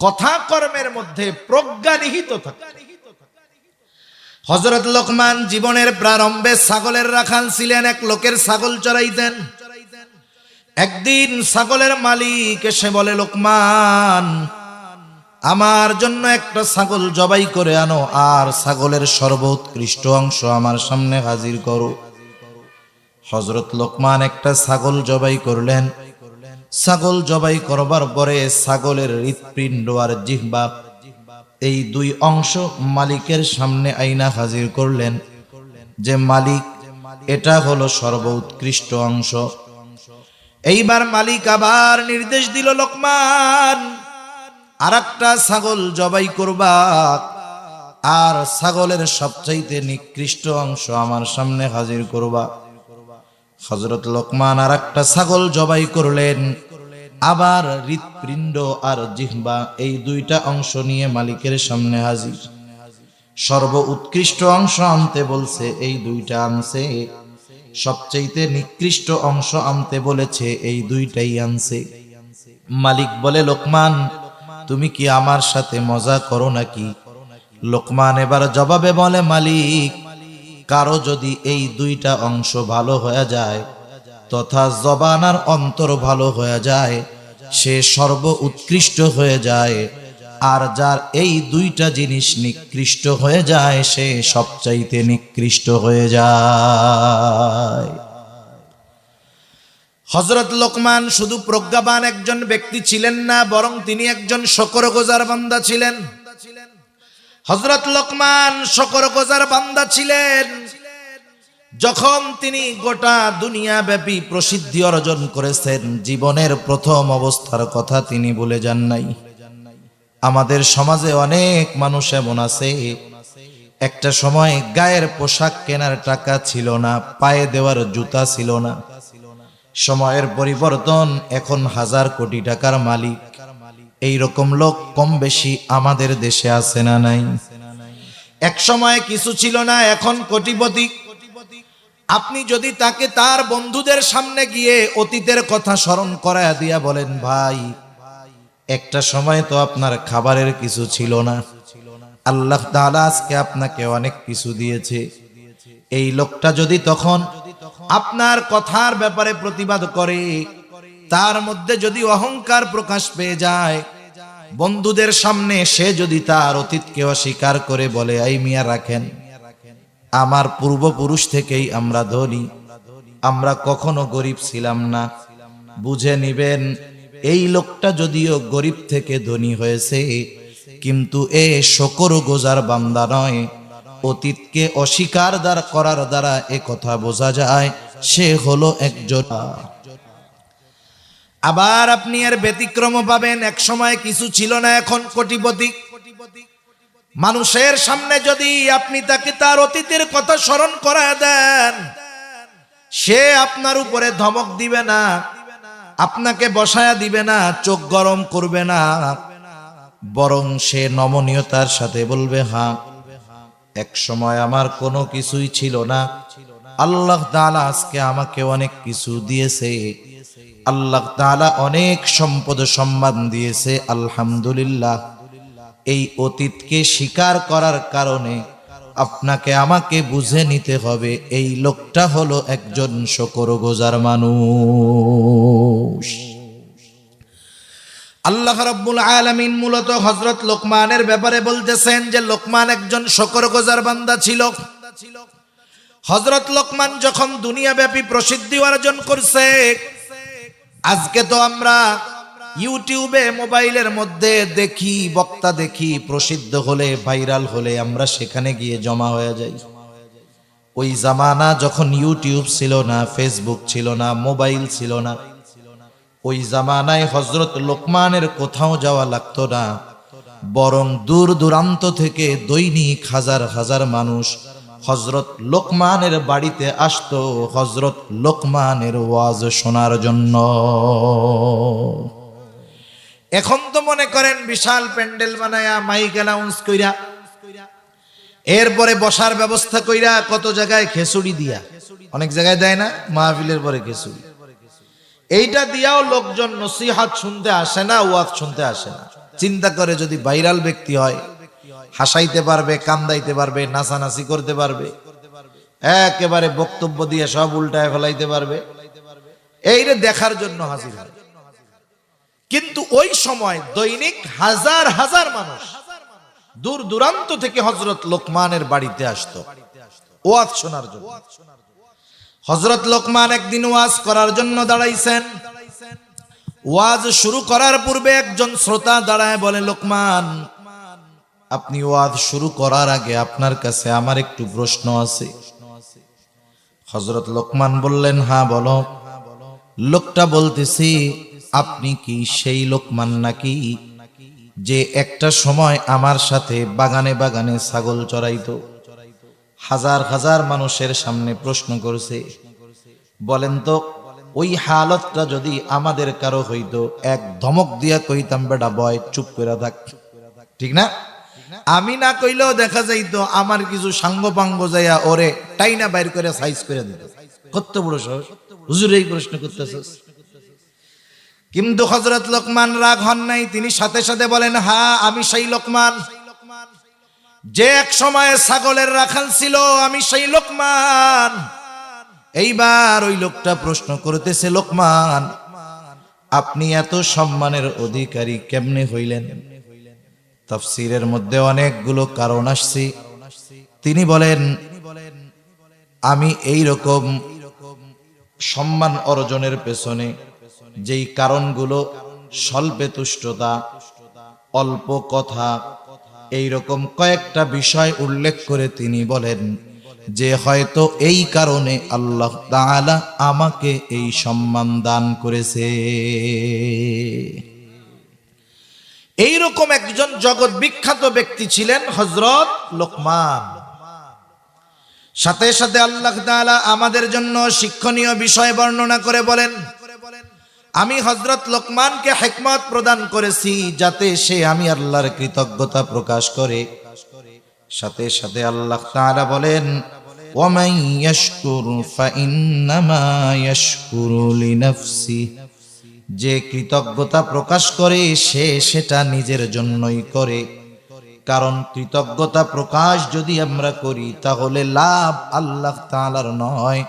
কথা কর্মের মধ্যে প্রজ্ঞা নিহিত থাকে। হযরত লোকমান জীবনের প্রারম্ভে ছাগলের রাখাল ছিলেন, এক লোকের ছাগল চড়াইতেন। একদিন ছাগলের মালিক এসে বলে, লোকমান, আমার জন্য একটা ছাগল জবাই করে আনো আর ছাগলের সর্বোৎকৃষ্ট অংশ আমার সামনে হাজির করো। হযরত লোকমান একটা ছাগল জবাই করলেন। ছাগল জবাই করবার পরে ছাগলের হৃৎপিণ্ড আর জিহ্বা, এই দুই অংশ মালিকের সামনে আইনা হাজির করলেন যে মালিক, এটা হলো সর্বোৎকৃষ্ট অংশ। এইবার মালিক আবার নির্দেশ দিল, লোকমান, আরেকটা ছাগল জবাই করবা আর ছাগলের সবচাইতে নিকৃষ্ট অংশ আমার সামনে হাজির করবা। হযরত লোকমান আরেকটা ছাগল জবাই করলেন, আবার হৃৎপিণ্ড আর জিহ্বা এই দুইটা অংশ নিয়ে মালিকের সামনে হাজির। সর্বোৎকৃষ্ট অংশ আনতে বলছে, এই দুইটা আনছে। সবচাইতে নিকৃষ্ট অংশ আনতে বলেছে, এই দুইটাই আনছে। মালিক বলে, লোকমান, তুমি কি আমার সাথে মজা করো নাকি? লোকমান এবার জবাবে বলে, মালিক, কারো যদি এই দুইটা অংশ ভালো হয়ে যায় তথা জবান আর অন্তর ভালো হয়ে যায়, সে সর্বোৎকৃষ্ট হয়ে যায়। আর যার এই দুইটা জিনিস নিকৃষ্ট হয়ে যায়, সে সবচাইতে নিকৃষ্ট হয়ে যায়। হযরত লোকমান শুধু প্রজ্ঞাবান একজন ব্যক্তি ছিলেন না, বরং তিনি একজন শুকরগুজার বান্দা ছিলেন। হযরত লোকমান শুকরগুজার বান্দা ছিলেন। যখন তিনি গোটা দুনিয়া ব্যাপী প্রসিদ্ধি অর্জন করেছেন, জীবনের প্রথম অবস্থার কথা তিনি ভুলে যান নাই। আমাদের সমাজে অনেক মানুষ এমন আছে, একটা সময় গায়ের পোশাক কেনার টাকা ছিল না, পায়ে দেওয়ার জুতা ছিল না। সময়ের পরিবর্তন, এখন হাজার কোটি টাকার মালিক। এই রকম লোক কম বেশি আমাদের দেশে আছে না নাই? এক সময় কিছু ছিল না, এখন কোটিপতি। আপনি যদি তাকে তার বন্ধুদের সামনে গিয়ে অতীতের কথা স্মরণ করায় দিয়া বলেন, ভাই, একটা সময় তো আপনার খাবারের কিছু ছিল না, আল্লাহ তাআলা আজকে আপনাকে অনেক কিছু দিয়েছে। এই লোকটা যদি তখন আপনার কথার ব্যাপারে প্রতিবাদ করে, তার মধ্যে যদি অহংকার প্রকাশ পেয়ে যায়, বন্ধুদের সামনে সে যদি তার অতীতকে অস্বীকার করে বলে, এই মিয়া রাখেন, আমার পূর্বপুরুষ থেকেই আমরা ধনী, আমরা কখনো গরিব ছিলাম না, বুঝে নিবেন এই লোকটা যদিও গরিব থেকে ধনী হয়েছে, কিন্তু এ শুকরগুজার বান্দা নয়। অতীতকে অস্বীকার করার দ্বারা এ কথা বোঝা যায় সে হলো একজন। আবার আপনি এর ব্যতিক্রম পাবেন, এক সময় কিছু ছিল না, এখন কোটিপতি। মানুষের সামনে যদি আপনি তাকে তার অতীতের কথা স্মরণ করায় দেন, সে আপনার উপরে ধমক দিবে না, আপনাকে বসায়া দিবে না, চোখ গরম করবে না, বরং সে নমনীয়তার সাথে বলবে, হ্যাঁ, এক সময় আমার কোনো কিছুই ছিল না, আল্লাহ তাআলা আজকে আমাকে অনেক কিছু দিয়েছে, আল্লাহ তাআলা অনেক সম্পদ সম্মান দিয়েছে, আলহামদুলিল্লাহ। এই অতীতকে স্বীকার করার কারণে আপনাকে আমাকে বুঝে নিতে হবে এই লোকটা হলো একজন শুকরগুজার মানুষ। আল্লাহ রাব্বুল আলামিন মূলত হযরত লোকমানের ব্যাপারে বলতেছেন যে লোকমান একজন শুকরগুজার বান্দা ছিল। হযরত লোকমান যখন দুনিয়াব্যাপী প্রসিদ্ধি অর্জন করছে, আজকে তো আমরা ইউটিউবে মোবাইলের মধ্যে দেখি, বক্তা দেখি, প্রসিদ্ধ হলে ভাইরাল হলে আমরা সেখানে গিয়ে জমা হয়ে যাই। ওই জামানা যখন ইউটিউব ছিল না, ফেসবুক ছিল না, মোবাইল ছিল না, ওই জামানায় হযরত লোকমানের কোথাও যাওয়া লাগতো না, বরং দূর দূরান্ত থেকে দৈনিক হাজার হাজার মানুষ হযরত লোকমানের বাড়িতে আসতো হযরত লোকমানের ওয়াজ শোনার জন্য। এখন তো মনে করেন বিশাল প্যান্ডেল বানায়া মাইক অ্যানাউন্স কইরা, এরপরে বসার ব্যবস্থা কইরা, কত জায়গায় খিচুড়ি দিয়া, অনেক জায়গায় দেয় না মাহফিলের পরে খিচুড়ি, এইটা দিয়াও লোকজন নসিহত শুনতে আসে না, ওয়াজ শুনতে আসে না। চিন্তা করে যদি ভাইরাল ব্যক্তি হয়, হাসাইতে পারবে, কান্দাইতে পারবে, নাচানাচি করতে পারবে, একেবারে বক্তব্য দিয়ে সব উল্টায় ফেলাইতে পারবে, এইরে দেখার জন্য হাজির হয়। কিন্তু ওই সময় দৈনিক হাজার হাজার মানুষ দূর দূরান্ত থেকে হযরত লোকমানের বাড়িতে আসতো ওয়াজ শোনার জন্য। হযরত লোকমান একদিন ওয়াজ করার জন্য দাঁড়াইছেন। ওয়াজ শুরু করার পূর্বে একজন শ্রোতা দাঁড়ায় বলে, লোকমান, আপনি ওয়াজ শুরু করার আগে আপনার কাছে আমার একটু প্রশ্ন আছে। হযরত লোকমান বললেন, হ্যাঁ বলো। লোকটা বলতেছি, আপনি কি সেই লোকমান নাকি যে একটা সময় আমার সাথে বাগানে বাগানে ছাগল চড়াইতো? হাজার হাজার মানুষের সামনে প্রশ্ন করছে, বলেন তো ওই হালতটা যদি আমাদের কারো হইতো, এক ধমক দিয়া কইতাম, বেটা বয়, চুপ করে থাক, ঠিক না? আমি না কইলেও দেখা যাইতো আমার কিছু সাঙ্গ পাঙ্গ যাইয়া ওরে টাইনা বাইর করে সাইজ করে দিত। কত বড় সাহস, হুজুর এই প্রশ্ন করতেছস? কিন্তু হযরত লোকমান রাগ হন নাই, তিনি সাথে সাথে বলেন, হ্যাঁ আমি সেই লোকমান যে এক সময় ছাগলের রাখাল ছিল, আমি সেই লোকমান। এইবার ওই লোকটা প্রশ্ন করতেছে, লোকমান, আপনি এত সম্মানের অধিকারী কেমনে হইলেন? তাফসীরের মধ্যে অনেকগুলো কারণ আসছে। তিনি বলেন, আমি এই রকম সম্মান অর্জনের পেছনে যেই কারণগুলো, স্বল্পে তুষ্টতা, অল্প কথা, এই রকম কয়েকটা বিষয় উল্লেখ করে তিনি বলেন যে হয়তো এই কারণে আল্লাহ তাআলা আমাকে এই সম্মান দান করেছে। এই রকম একজন জগৎ বিখ্যাত ব্যক্তি ছিলেন হযরত লোকমান। সাথে সাথে আল্লাহ তাআলা আমাদের জন্য শিক্ষণীয় বিষয় বর্ণনা করে বলেন, আমি হযরত লোকমানকে হিকমত প্রদান করেছি যাতে সে আমি আল্লাহর কৃতজ্ঞতা প্রকাশ করে। সাথে সাথে আল্লাহ তাআলা বলেন, ওয়ামান ইয়াশকুর ফাইন্নামা ইয়াশকুরু লিনাফসি, যে কৃতজ্ঞতা প্রকাশ করে সে সেটা নিজের জন্যই করে। কারণ কৃতজ্ঞতা প্রকাশ যদি আমরা করি তাহলে লাভ আল্লাহ তাআলার নয়,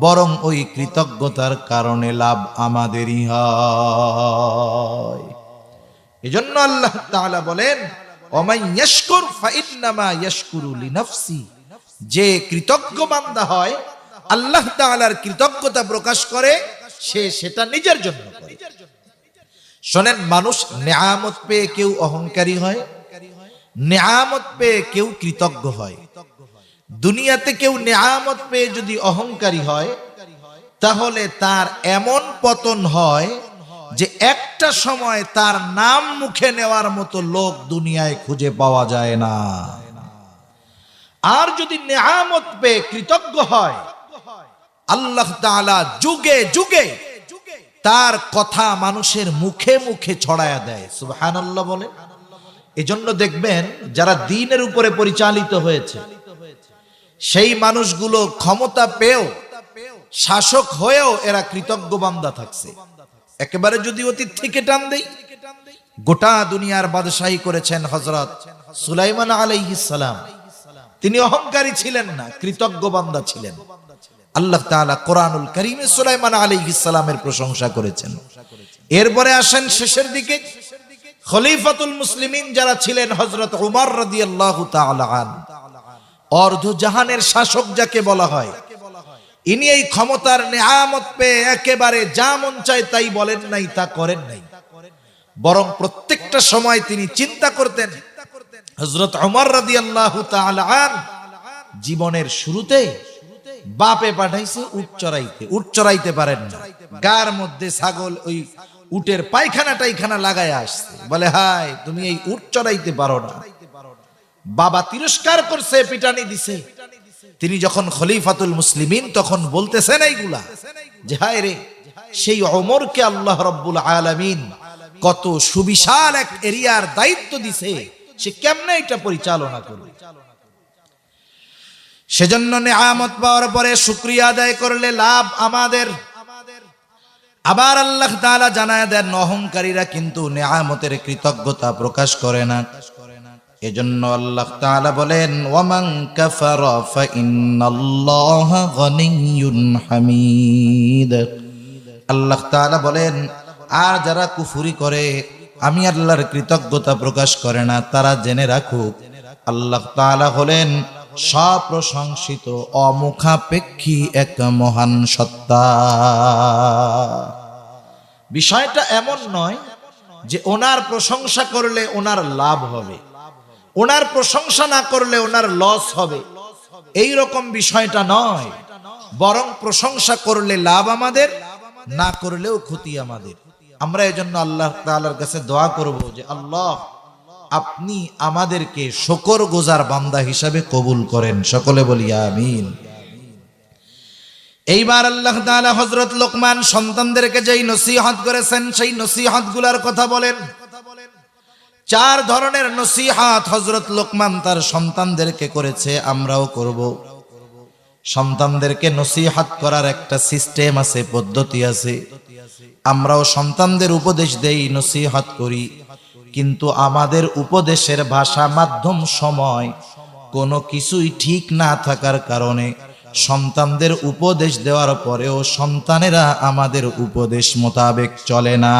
বরং ওই কৃতজ্ঞতার কারণে লাভ আমাদেরই হয়। এজন্য আল্লাহ তাআলা বলেন, ওমান ইয়াশকুর ফাইন্নামা ইয়াশকুরু লিনাফসি, যে কৃতজ্ঞ বান্দা হয়, আল্লাহ তাআলার কৃতজ্ঞতা প্রকাশ করে, সে সেটা নিজের জন্য করে। শোনেন, মানুষ নেয়ামত পেয়ে কেউ অহংকারী হয়, নেয়ামত পেয়ে কেউ কৃতজ্ঞ হয়। দুনিয়াতে কেউ নেয়ামত পেয়ে যদি অহংকারী হয়, তাহলে তার এমন পতন হয় যে একটা সময় তার নাম মুখে নেওয়ার মতো লোক দুনিয়ায় খুঁজে পাওয়া যায় না। আর যদি নেয়ামত পেয়ে কৃতজ্ঞ হয়, আল্লাহ তাআলা যুগে যুগে তার কথা মানুষের মুখে মুখে ছড়ায়া দেয়। সুবহানাল্লাহ বলে। এজন্য দেখবেন যারা দ্বীনের উপরে পরিচালিত হয়েছে, সেই মানুষগুলো ক্ষমতা পেয়েও, শাসক হয়েও এরা কৃতজ্ঞ বান্দা থাকছে। একেবারে যদি অতীত থেকে টান দেই, গোটা দুনিয়ার বাদশাহী করেছেন হযরত সুলাইমান আলাইহিস সালাম। তিনি অহংকারী ছিলেন না, কৃতজ্ঞ বান্দা ছিলেন। আল্লাহ তাআলা কোরআনুল কারীমে সুলাইমান আলাইহিস সালামের প্রশংসা করেছেন। এরপরে আসেন শেষের দিকে, খলিফাতুল মুসলিমিন যারা ছিলেন হযরত উমর রাদিয়াল্লাহু তাআলা আনহু, অর্ধ জাহানের শাসক যাকে বলা হয়, ইনি এই ক্ষমতার নেয়ামত পেয়ে একেবারে যা মন চায় তাই বলেন নাই, তা করেন নাই, বরং প্রত্যেকটা সময় তিনি চিন্তা করতেন। হযরত ওমর রাদিয়াল্লাহু তাআলা জীবনের শুরুতে বাপে পাঠাইছে উট চড়াইতে, উট চড়াইতে পারেন না, গার মধ্যে ছাগল ওই উটের পায়খানা টাইখানা লাগায় আসছে, বলে হায় তুমি এই উট চড়াইতে পারো না। বাবা তিরস্কার করছে, পিটানি দিছে। তিনি যখন খলিফাতুল মুসলিমিন তখন বলতেছেন এইগুলা যে হায় রে, সেই ওমরকে আল্লাহ রাব্বুল আলামিন কত সুবিশাল এক এরিয়ার দায়িত্ব দিছে, সে কেমনে এটা পরিচালনা করবে। সেজন্য নেয়ামত পাওয়ার পরে শুকরিয়া আদায় করলে লাভ আমাদের। আবার আল্লাহ তাআলা জানায় দেন অহংকারীরা কিন্তু নেয়ামতের কৃতজ্ঞতা প্রকাশ করে না। এজন্য আল্লাহ তাআলা বলেন ওয়ামান কাফারা ফা ইন্নাল্লাহা গনিয়্যুন হামিদ। আল্লাহ তাআলা বলেন আর যারা কুফরি করে, আমি আল্লাহর কৃতজ্ঞতা প্রকাশ করে না, তারা জেনে রাখুক আল্লাহ তাআলা হলেন সপ্রশংসিত অমুখাপেক্ষী এক মহান সত্তা। বিষয়টা এমন নয় যে ওনার প্রশংসা করলে ওনার লাভ হবে, ওনার প্রশংসা না করলে ওনার লস হবে, এই রকম বিষয়টা নয়, বরং প্রশংসা করলে লাভ আমাদের, না করলেও ক্ষতি আমাদের। আমরা এজন্য আল্লাহ তাআলার কাছে দোয়া করব যে আল্লাহ আপনি আমাদেরকে শুকরগুজার বান্দা হিসাবে কবুল করেন, সকলে বলি আমিন। এইবার আল্লাহ তাআলা হযরত লোকমান সন্তানদেরকে যেই নসিহত করেছেন সেই নসিহতগুলোর কথা বলেন। 4 ধরনের নসিহত হযরত লোকমান তার সন্তানদেরকে করেছে, আমরাও করব। সন্তানদেরকে নসিহত করার একটা সিস্টেম আছে, পদ্ধতি আছে। আমরাও সন্তানদের উপদেশ দেই, নসিহত করি, কিন্তু আমাদের উপদেশের ভাষা মাধ্যম সময় কোনো কিছুই ঠিক না থাকার কারণে সন্তানদের উপদেশ দেওয়ার পরেও সন্তানেরা আমাদের উপদেশ মোতাবেক চলে না।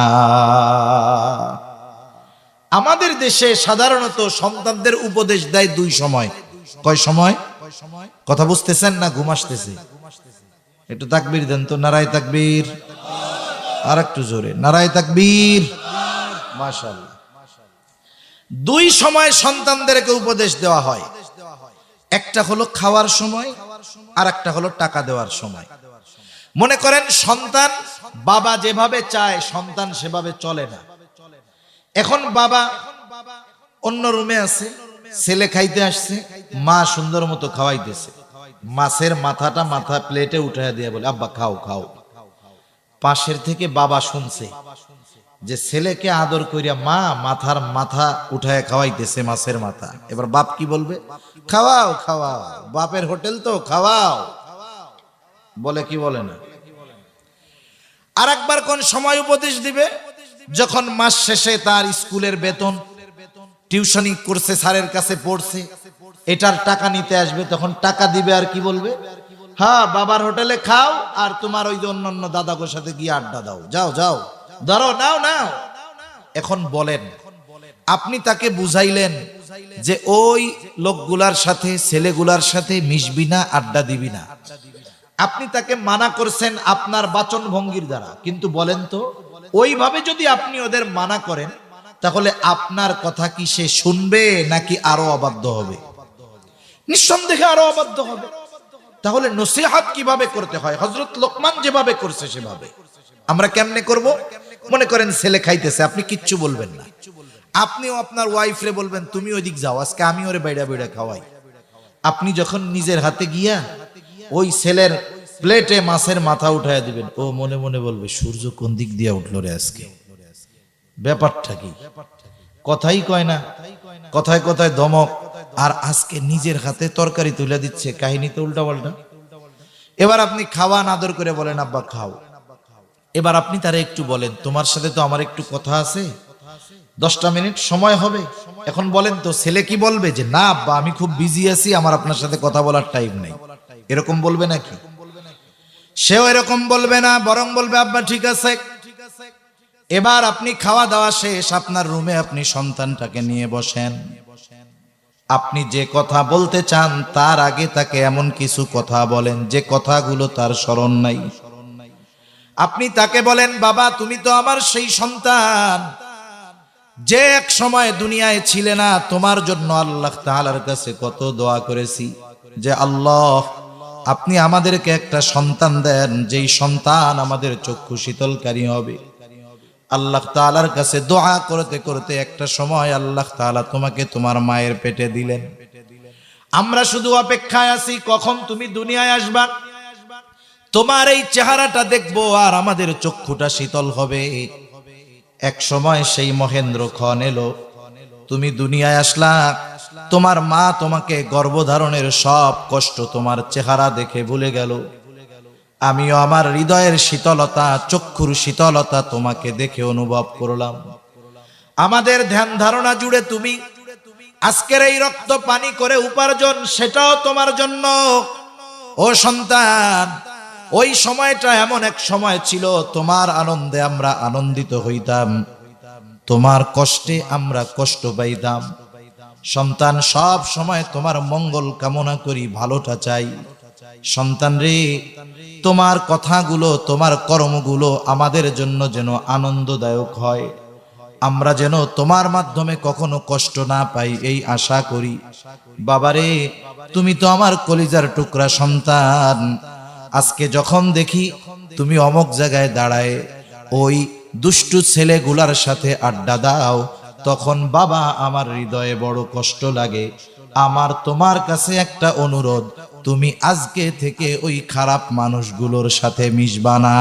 আমাদের দেশে সাধারণত সন্তানদের উপদেশ দেয় 2 সময়। কয় সময়? কথা বুঝতেছেন না ঘুম আসতেছে? একটু তাকবীর দেন তো, নারায়ে তাকবীর। আর একটু জোরে, নারায়ে তাকবীর। মাশাআল্লাহ। 2 সময় সন্তানদেরকে উপদেশ দেওয়া হয়। একটা হলো খাওয়ার সময়, আর একটা হলো টাকা দেওয়ার সময়। মনে করেন সন্তান বাবা যেভাবে চায় সন্তান সেভাবে চলে না। এখন বাবা অন্য রুমে আছে, ছেলে খাইতে আসছে, মা সুন্দর মতো খাওয়াইতেছে, মাছের মাথাটা মাথা প্লেটে উঠাইয়া দিয়ে বলে আব্বা খাও খাও। পাশের থেকে বাবা শুনছে যে ছেলেকে আদর করিয়া মা মাথার মাথা উঠায় খাওয়াইতেছে, মাছের মাথা। এবার বাপ কি বলবে? খাওয়াও খাওয়াও, বাপের হোটেল তো, খাওয়াও। বলে কি বলে না? আর একবার কোন সময় উপদেশ দিবে? যখন মাস শেষে তার স্কুলের বেতন, টিউশনি করছে, স্যারের কাছে পড়ছে, এটার টাকা নিতে আসবে, তখন টাকা দিবে। আর কি বলবে? হ্যাঁ বাবার হোটেলে খাও, আর তোমার ওই যে অন্যান্য দাদাগোর সাথে গিয়ে আড্ডা দাও, যাও যাও, ধরো নাও নাও। এখন বলেন, আপনি তাকে বুঝাইলেন যে ওই লোকগুলার সাথে, ছেলেগুলার সাথে মিশবি না, আড্ডা দিবি না। আপনি তাকে মানা করছেন আপনার বাচন ভঙ্গির দ্বারা, কিন্তু বলেন তো ওইভাবে যদি আপনি ওদের মানা করেন তাহলে আপনার কথা কি সে শুনবে নাকি আরো অবাধ্য হবে? নিঃসন্দেহে আরো অবাধ্য হবে। তাহলে নসিহত কিভাবে করতে হয়? হযরত লোকমান যেভাবে করছে সেভাবে আমরা কেমনে করব? মনে করেন ছেলে খাইতেছে, আপনি কিচ্ছু বলবেন না, আপনিও আপনার ওয়াইফরে বলবেন তুমি ওইদিক যাও, আজকে আমি ওরে বাইড়া বাইড়া খাওয়াই। আপনি যখন নিজের হাতে গিয়া ওই ছেলের প্লেটে মাছের মাথা উঠাইয়া দিবেন, ও মনে মনে বলবে সূর্য কোন দিক দিয়ে উঠলো রে আজকে, ব্যাপারটা কি? কথাই কয় না, কথায় কথায় ধমক, আর আজকে নিজের হাতে তরকারি তুলে দিচ্ছে, কাহিনী তো উল্টা পাল্টা। এবার আপনি খাওয়ান, আদর করে বলেন আব্বা খাও। এবার আপনি তারা একটু বলেন তোমার সাথে তো আমার একটু কথা আছে, 10টা মিনিট সময় হবে। এখন বলেন তো ছেলে কি বলবে? যে না আব্বা আমি খুব বিজি আছি, আমার আপনার সাথে কথা বলার টাইম নেই, এরকম বলবে নাকি? সেও এরকম বলবে না, বরং বলবে আব্বা ঠিক আছে। এবার আপনি খাওয়া দাওয়া শেষ, আপনার রুমে আপনি সন্তানটাকে নিয়ে বসেন। আপনি যে কথা বলতে চান তার আগে তাকে এমন কিছু কথা বলেন যে কথাগুলো তার স্মরণ নাই। আপনি তাকে বলেন, বাবা তুমি তো আমার সেই সন্তান যে এক সময় দুনিয়ায় ছিলে না, তোমার জন্য আল্লাহ তাআলার কাছে কত দোয়া করেছি যে আল্লাহ আপনি আমাদেরকে একটা সন্তান দেন, যেই সন্তান আমাদের চক্ষু শীতলকারী হবে। আল্লাহ তাআলার কাছে দোয়া করতে করতে একটা সময় আল্লাহ তাআলা তোমাকে তোমার মায়ের পেটে দিলেন। আমরা শুধু অপেক্ষায় আছি কখন তুমি দুনিয়ায় আসবা, তোমার এই চেহারাটা দেখবো আর আমাদের চক্ষুটা শীতল হবে। এক সময় সেই মহেন্দ্রক্ষণ এলো, তুমি দুনিয়ায় আসলা, তোমার মা তোমাকে গর্ভধারণের সব কষ্ট তোমার চেহারা দেখে ভুলে গেল। আমিও আমার হৃদয়ের শীতলতা, চক্ষুর শীতলতা তোমাকে দেখে অনুভব করলাম। আমাদের ধ্যান ধারণা জুড়ে তুমি আজকের এই রক্ত পানি করে উপার্জন, সেটাও তোমার জন্য। ও সন্তান, ওই সময়টা এমন এক সময় ছিল, তোমার আনন্দে আমরা আনন্দিত হইতাম, তোমার কষ্টে আমরা কষ্ট পাইতাম। সন্তান, সব সময় তোমার মঙ্গল কামনা করি, ভালোটা চাই। সন্তান রে, তোমার কথাগুলো, তোমার কর্মগুলো আমাদের জন্য যেন আনন্দদায়ক হয়, আমরা যেন তোমার মাধ্যমে কখনো কষ্ট না পাই, এই আশা করি। বাবারে, তুমি তো আমার কলিজার টুকরা সন্তান। আজকে যখন দেখি তুমি অমুক জায়গায় দাঁড়ায় ওই দুষ্টু ছেলেগুলার সাথে আড্ডা দাও, তখন বাবা আমার হৃদয়ে বড় কষ্ট লাগে। আমার তোমার কাছে একটা অনুরোধ, তুমি আজকে থেকে ওই খারাপ মানুষগুলোর সাথে মিশবা না।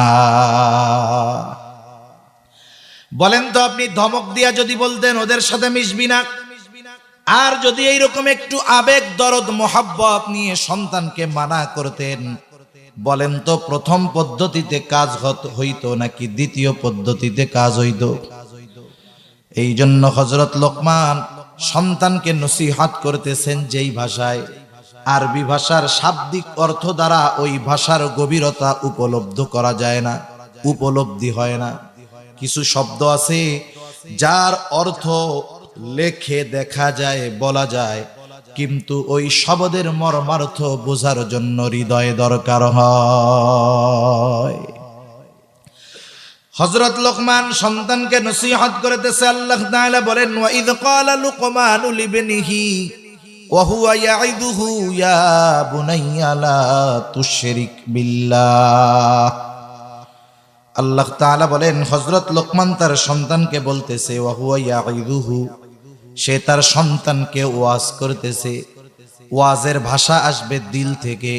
বলেন তো, আপনি ধমক দিয়া যদি বলতেন ওদের সাথে মিশবি না, আর যদি এইরকম একটু আবেগ, দরদ, মোহাব্বত নিয়ে সন্তানকে মানা করতেন, বলেন তো প্রথম পদ্ধতিতে কাজ হইতো নাকি দ্বিতীয় পদ্ধতিতে কাজ হইতো? এই জন্য হযরত লোকমান সন্তানকে নসিহত করতেছেন যেই ভাষায়, আরবি ভাষার শাব্দিক অর্থ দ্বারা ওই ভাষার গভীরতা উপলব্ধ করা যায় না, উপলব্ধি হয় না। কিছু শব্দ আছে যার অর্থ লেখে দেখা যায়, বলা যায়, কিন্তু ওই শব্দের মর্মার্থ বোঝার জন্য হৃদয় দরকার হয়। হযরত লোকমান সন্তানকে নসিহত করতেছে। আল্লাহ তাআলা বলেন, ওয়া ইয ক্বালা লুকমানু লিবনিহি ওয়া হুয়া ইয়াইদুহু ইয়া বুনাইয়া লা তুশরিক বিল্লাহ। আল্লাহ তাআলা বলেন, হযরত লোকমান তার সন্তানকে বলতেছে, ওয়া হুয়া ইয়াইদুহু, সে তার সন্তানকে ওয়াজ করতেছে। ওয়াজের ভাষা আসবে দিল থেকে,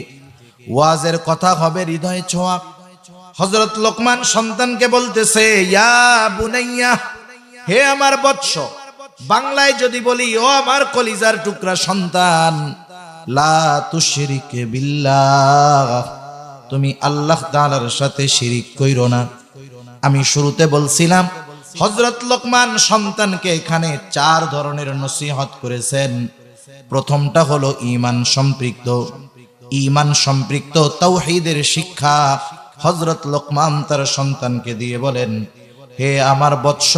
ওয়াজের কথা হবে হৃদয় ছোঁয়া। হযরত লোকমান সন্তানকে বলতেছে, ইয়া বুনাইয়া, হে আমার বৎস। বাংলায় যদি বলি, ও আমার কলিজার টুকরা সন্তান, লা তুশরিক বিল্লাহ, তুমি আল্লাহ তাআলার সাথে শিরিক কইরো না। আমি শুরুতে বলছিলাম হযরত লোকমান সন্তানকে এখানে 4 ধরনের নসিহত করেছেন। প্রথমটা হলো ঈমান সম্পৃক্ত, ঈমান সম্পৃক্ত তাওহীদের শিক্ষা হযরত লোকমান তার সন্তানকে দিয়ে বলেন, হে আমার বৎস,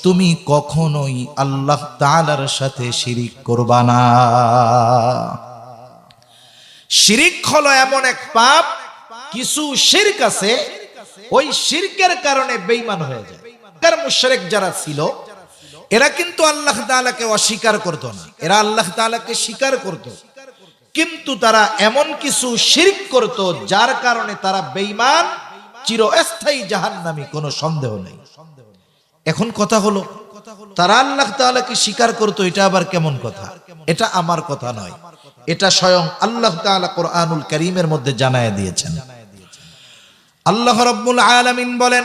তুমি কখনোই আল্লাহ তাআলার সাথে শিরিক করবা না। শিরিক হলো এমন এক পাপ, কিছু শিরক আছে ওই শিরকের কারণে বেঈমান হয়ে যায়। কার মুশরিক যারা ছিল, এরা কিন্তু আল্লাহ তাআলাকে অস্বীকার করত না, এরা আল্লাহ তাআলাকে স্বীকার করত, কিন্তু তারা এমন কিছু শিরক করত যার কারণে তারা বেঈমান, চিরস্থায়ী জাহান্নামী, কোনো সন্দেহ নেই। এখন কথা হলো, তারা আল্লাহ তাআলাকে স্বীকার করত, এটা আবার কেমন কথা? এটা আমার কথা নয়, এটা স্বয়ং আল্লাহ তাআলা কোরআনুল কারীমের মধ্যে জানায় দিয়েছেন। আল্লাহ রাব্বুল আলামিন বলেন,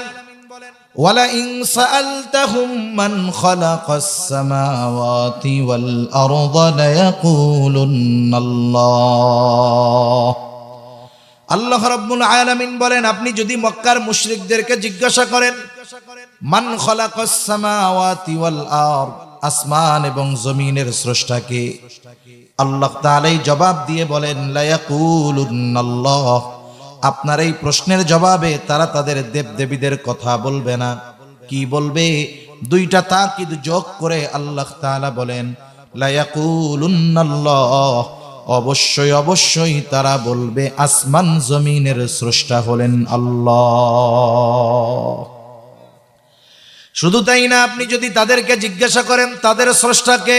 ওয়ালা ইন সাআলতাহুম মান খালাকাস সামাওয়াতি ওয়াল আরদা লায়াকুলুন্নাল্লাহ। আল্লাহ রাব্বুল আলামিন বলেন, আপনি যদি মক্কার মুশরিকদেরকে জিজ্ঞাসা করেন, মান খালাকাস সামাওয়াতি ওয়াল আরদ, আসমান এবং জমিনের স্রষ্টা কে? আল্লাহ তাআলাই জবাব দিয়ে বলেন, লায়াকুলুন্নাল্লাহ। আপনার এই প্রশ্নের জবাবে তারা তাদের দেবদেবীদের কথা বলবে না। কি বলবে? দুইটা তাকিদ যোগ করে আল্লাহ তাআলা বলেন, লায়াকুলুন্নাল্লাহ, অবশ্যই অবশ্যই তারা বলবে আসমান জমিনের স্রষ্টা হলেন আল্লাহ। শুধু তাই না, আপনি যদি তাদেরকে জিজ্ঞাসা করেন তাদের স্রষ্টাকে,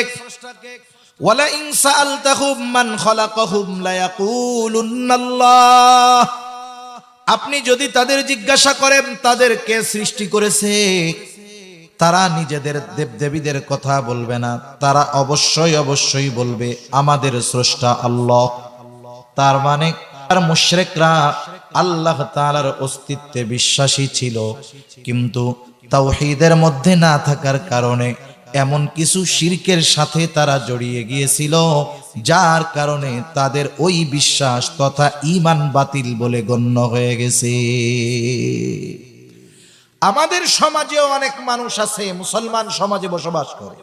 ওয়ালা ইন সাআলতাহুম মান খালাকাহুম লায়াকুলুন্নাল্লাহ, আপনি যদি তাদের জিজ্ঞাসা করেন তাদেরকে সৃষ্টি করেছে, তারা নিজেদের দেবদেবীদের কথা বলবে না, তারা অবশ্যই অবশ্যই বলবে আমাদের স্রষ্টা আল্লাহ। তার মানে আর মুশরিকরা আল্লাহ তাআলার অস্তিত্বে বিশ্বাসী ছিল, কিন্তু তাওহীদের মধ্যে না থাকার কারণে এমন কিছু শিরকের সাথে তারা জড়িয়ে গিয়েছিল, যার কারণে তাদের ওই বিশ্বাস তথা ঈমান বাতিল বলে গণ্য হয়ে গেছে। আমাদের সমাজেও অনেক মানুষ আছে মুসলমান সমাজে বসবাস করে,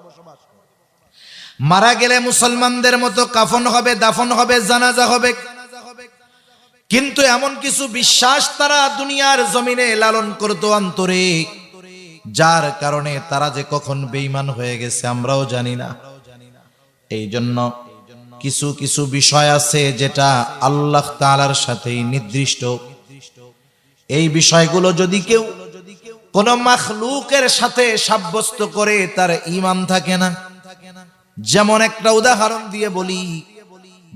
মারা গেলে মুসলমানদের মতো কাফন হবে, দাফন হবে, জানাজা হবে, কিন্তু এমন কিছু বিশ্বাস তারা দুনিয়ার জমিনে লালন করতো অন্তরে, যার কারণে তারা যে কখন বেঈমান হয়ে গেছে আমরাও জানি না। এই জন্য কিছু কিছু বিষয় আছে যেটা আল্লাহ তাআলার সাথেই নির্দিষ্ট। এই বিষয়গুলো যদি কেউ কোন মাখলুকের সাথে সাব্যস্ত করে তার ঈমান থাকে না। যেমন একটা উদাহরণ দিয়ে বলি,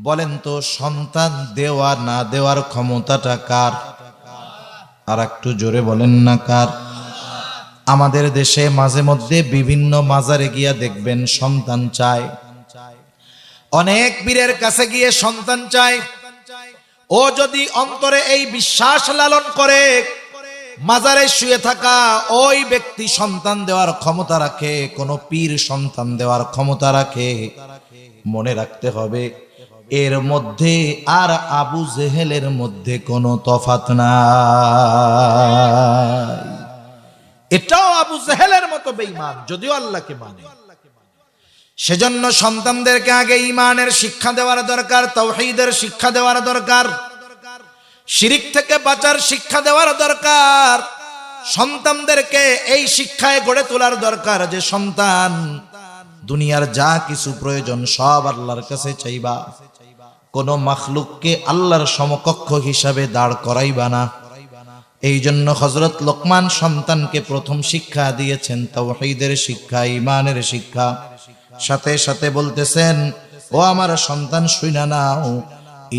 বলেন তো সন্তান দেওয়া না দেওয়ার ক্ষমতাটা কার? আর একটু জোরে বলেন না কার? আমাদের দেশে মাঝে মধ্যে বিভিন্ন মাজারে গিয়া দেখবেন সন্তান চায়, অনেক পীরের কাছে গিয়ে সন্তান চায়। ও যদি অন্তরে এই বিশ্বাস লালন করে মাজারে শুয়ে থাকা ওই ব্যক্তি সন্তান দেওয়ার ক্ষমতা রাখে, কোন পীর সন্তান দেওয়ার ক্ষমতা রাখে, মনে রাখতে হবে এর মধ্যে আর আবু জেহেলের মধ্যে কোনো তফাৎ নাই। এটাও আবু জেহেলের মতো বেঈমান, যদিও আল্লাহকে মানে। সেজন্য সন্তানদেরকে আগে ঈমানের শিক্ষা দেওয়ার দরকার, তাওহীদের শিক্ষা দেওয়ার দরকার, শিরিক থেকে বাঁচার শিক্ষা দেওয়ার দরকার। সন্তানদেরকে এই শিক্ষায় গড়ে তোলার দরকার যে সন্তান দুনিয়ার যা কিছু প্রয়োজন সব আল্লাহর কাছে চাইবা, কোন মাখলুককে আল্লাহর সমকক্ষ হিসাবে দাঁড় করাইবা না। এই জন্য হযরত লোকমান সন্তানকে প্রথম শিক্ষা দিয়েছেন তাওহীদের শিক্ষা, ঈমানের শিক্ষা। সাথে সাথে বলতেছেন, ও আমার সন্তান শুইনা নাও,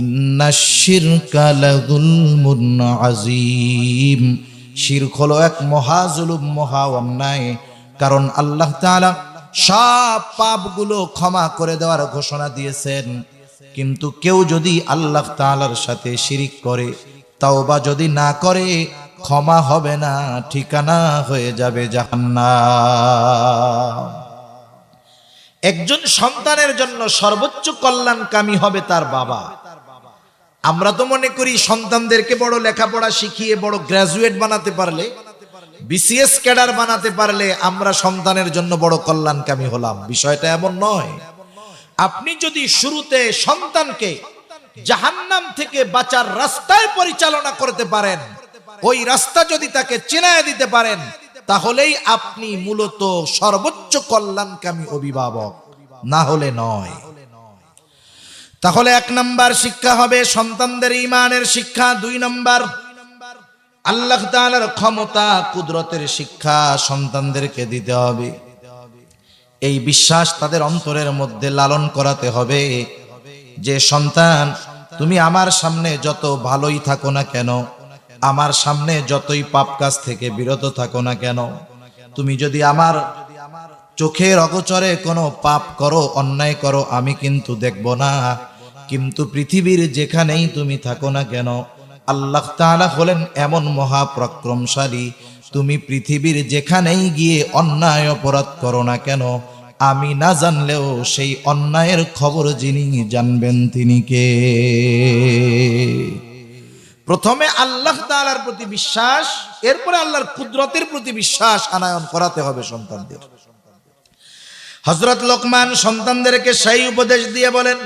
ইন্নাশ শিরকা লাযুলমুন আযীম, শিরক হলো এক মহা জুলুম, মহা অন্যায়। কারণ আল্লাহ তাআলা সব পাপগুলো ক্ষমা করে দেওয়ার ঘোষণা দিয়েছেন, কিন্তু কেউ যদি আল্লাহ তাআলার সাথে শিরিক করে, তাওবা যদি না করে, ক্ষমা হবে না, ঠিকানা হয়ে যাবে জাহান্নাম। একজন সন্তানের জন্য সর্বোচ্চ কল্যাণকামী হবে তার বাবা। আমরা তো মনে করি সন্তানদেরকে বড় লেখাপড়া শিখিয়ে বড় গ্রাজুয়েট বানাতে পারলে, বিসিএস ক্যাডার বানাতে পারলে আমরা সন্তানের জন্য বড় কল্যাণকামী হলাম। বিষয়টা এমন নয়। আপনি যদি শুরুতে সন্তানকে জাহান্নাম থেকে বাঁচার রাস্তায় পরিচালনা করতে পারেন, ওই রাস্তা যদি তাকে চিনায় দিতে পারেন, তাহলেই আপনি মূলত সর্বোচ্চ কল্যাণকামী অভিভাবক, না হলে নয়। তাহলে 1 নাম্বার শিক্ষা হবে সন্তানদের ঈমানের শিক্ষা। 2 নাম্বার আল্লাহ তাআলার ক্ষমতা কুদরতের শিক্ষা সন্তানদেরকে দিতে হবে। এই বিশ্বাস তাদের অন্তরের মধ্যে লালন করাতে হবে যে সন্তান, তুমি আমার সামনে যত ভালোই থাকো না কেন, আমার সামনে যতই পাপ কাজ থেকে বিরত থাকো না কেন, তুমি যদি আমার চোখের অগোচরে কোনো পাপ করো, অন্যায় করো, আমি কিন্তু দেখব না। কিন্তু পৃথিবীর যেখানেই তুমি থাকো না কেন, আল্লাহ তাআলা হলেন এমন মহাপরাক্রমশালী, তুমি পৃথিবীর যেখানেই গিয়ে অন্যায় অপরাধ করো না কেন, আমি না জানলেও সেই অন্যায়ের খবর যিনি জানবেন তিনি কে? প্রথমে আল্লাহ তাআলার প্রতি বিশ্বাস, এরপরে আল্লাহর কুদরতের প্রতি বিশ্বাস আনায়ন করাতে হবে সন্তানদের। হযরত লোকমান সন্তানদেরকে সেই উপদেশ দিয়ে বলেন,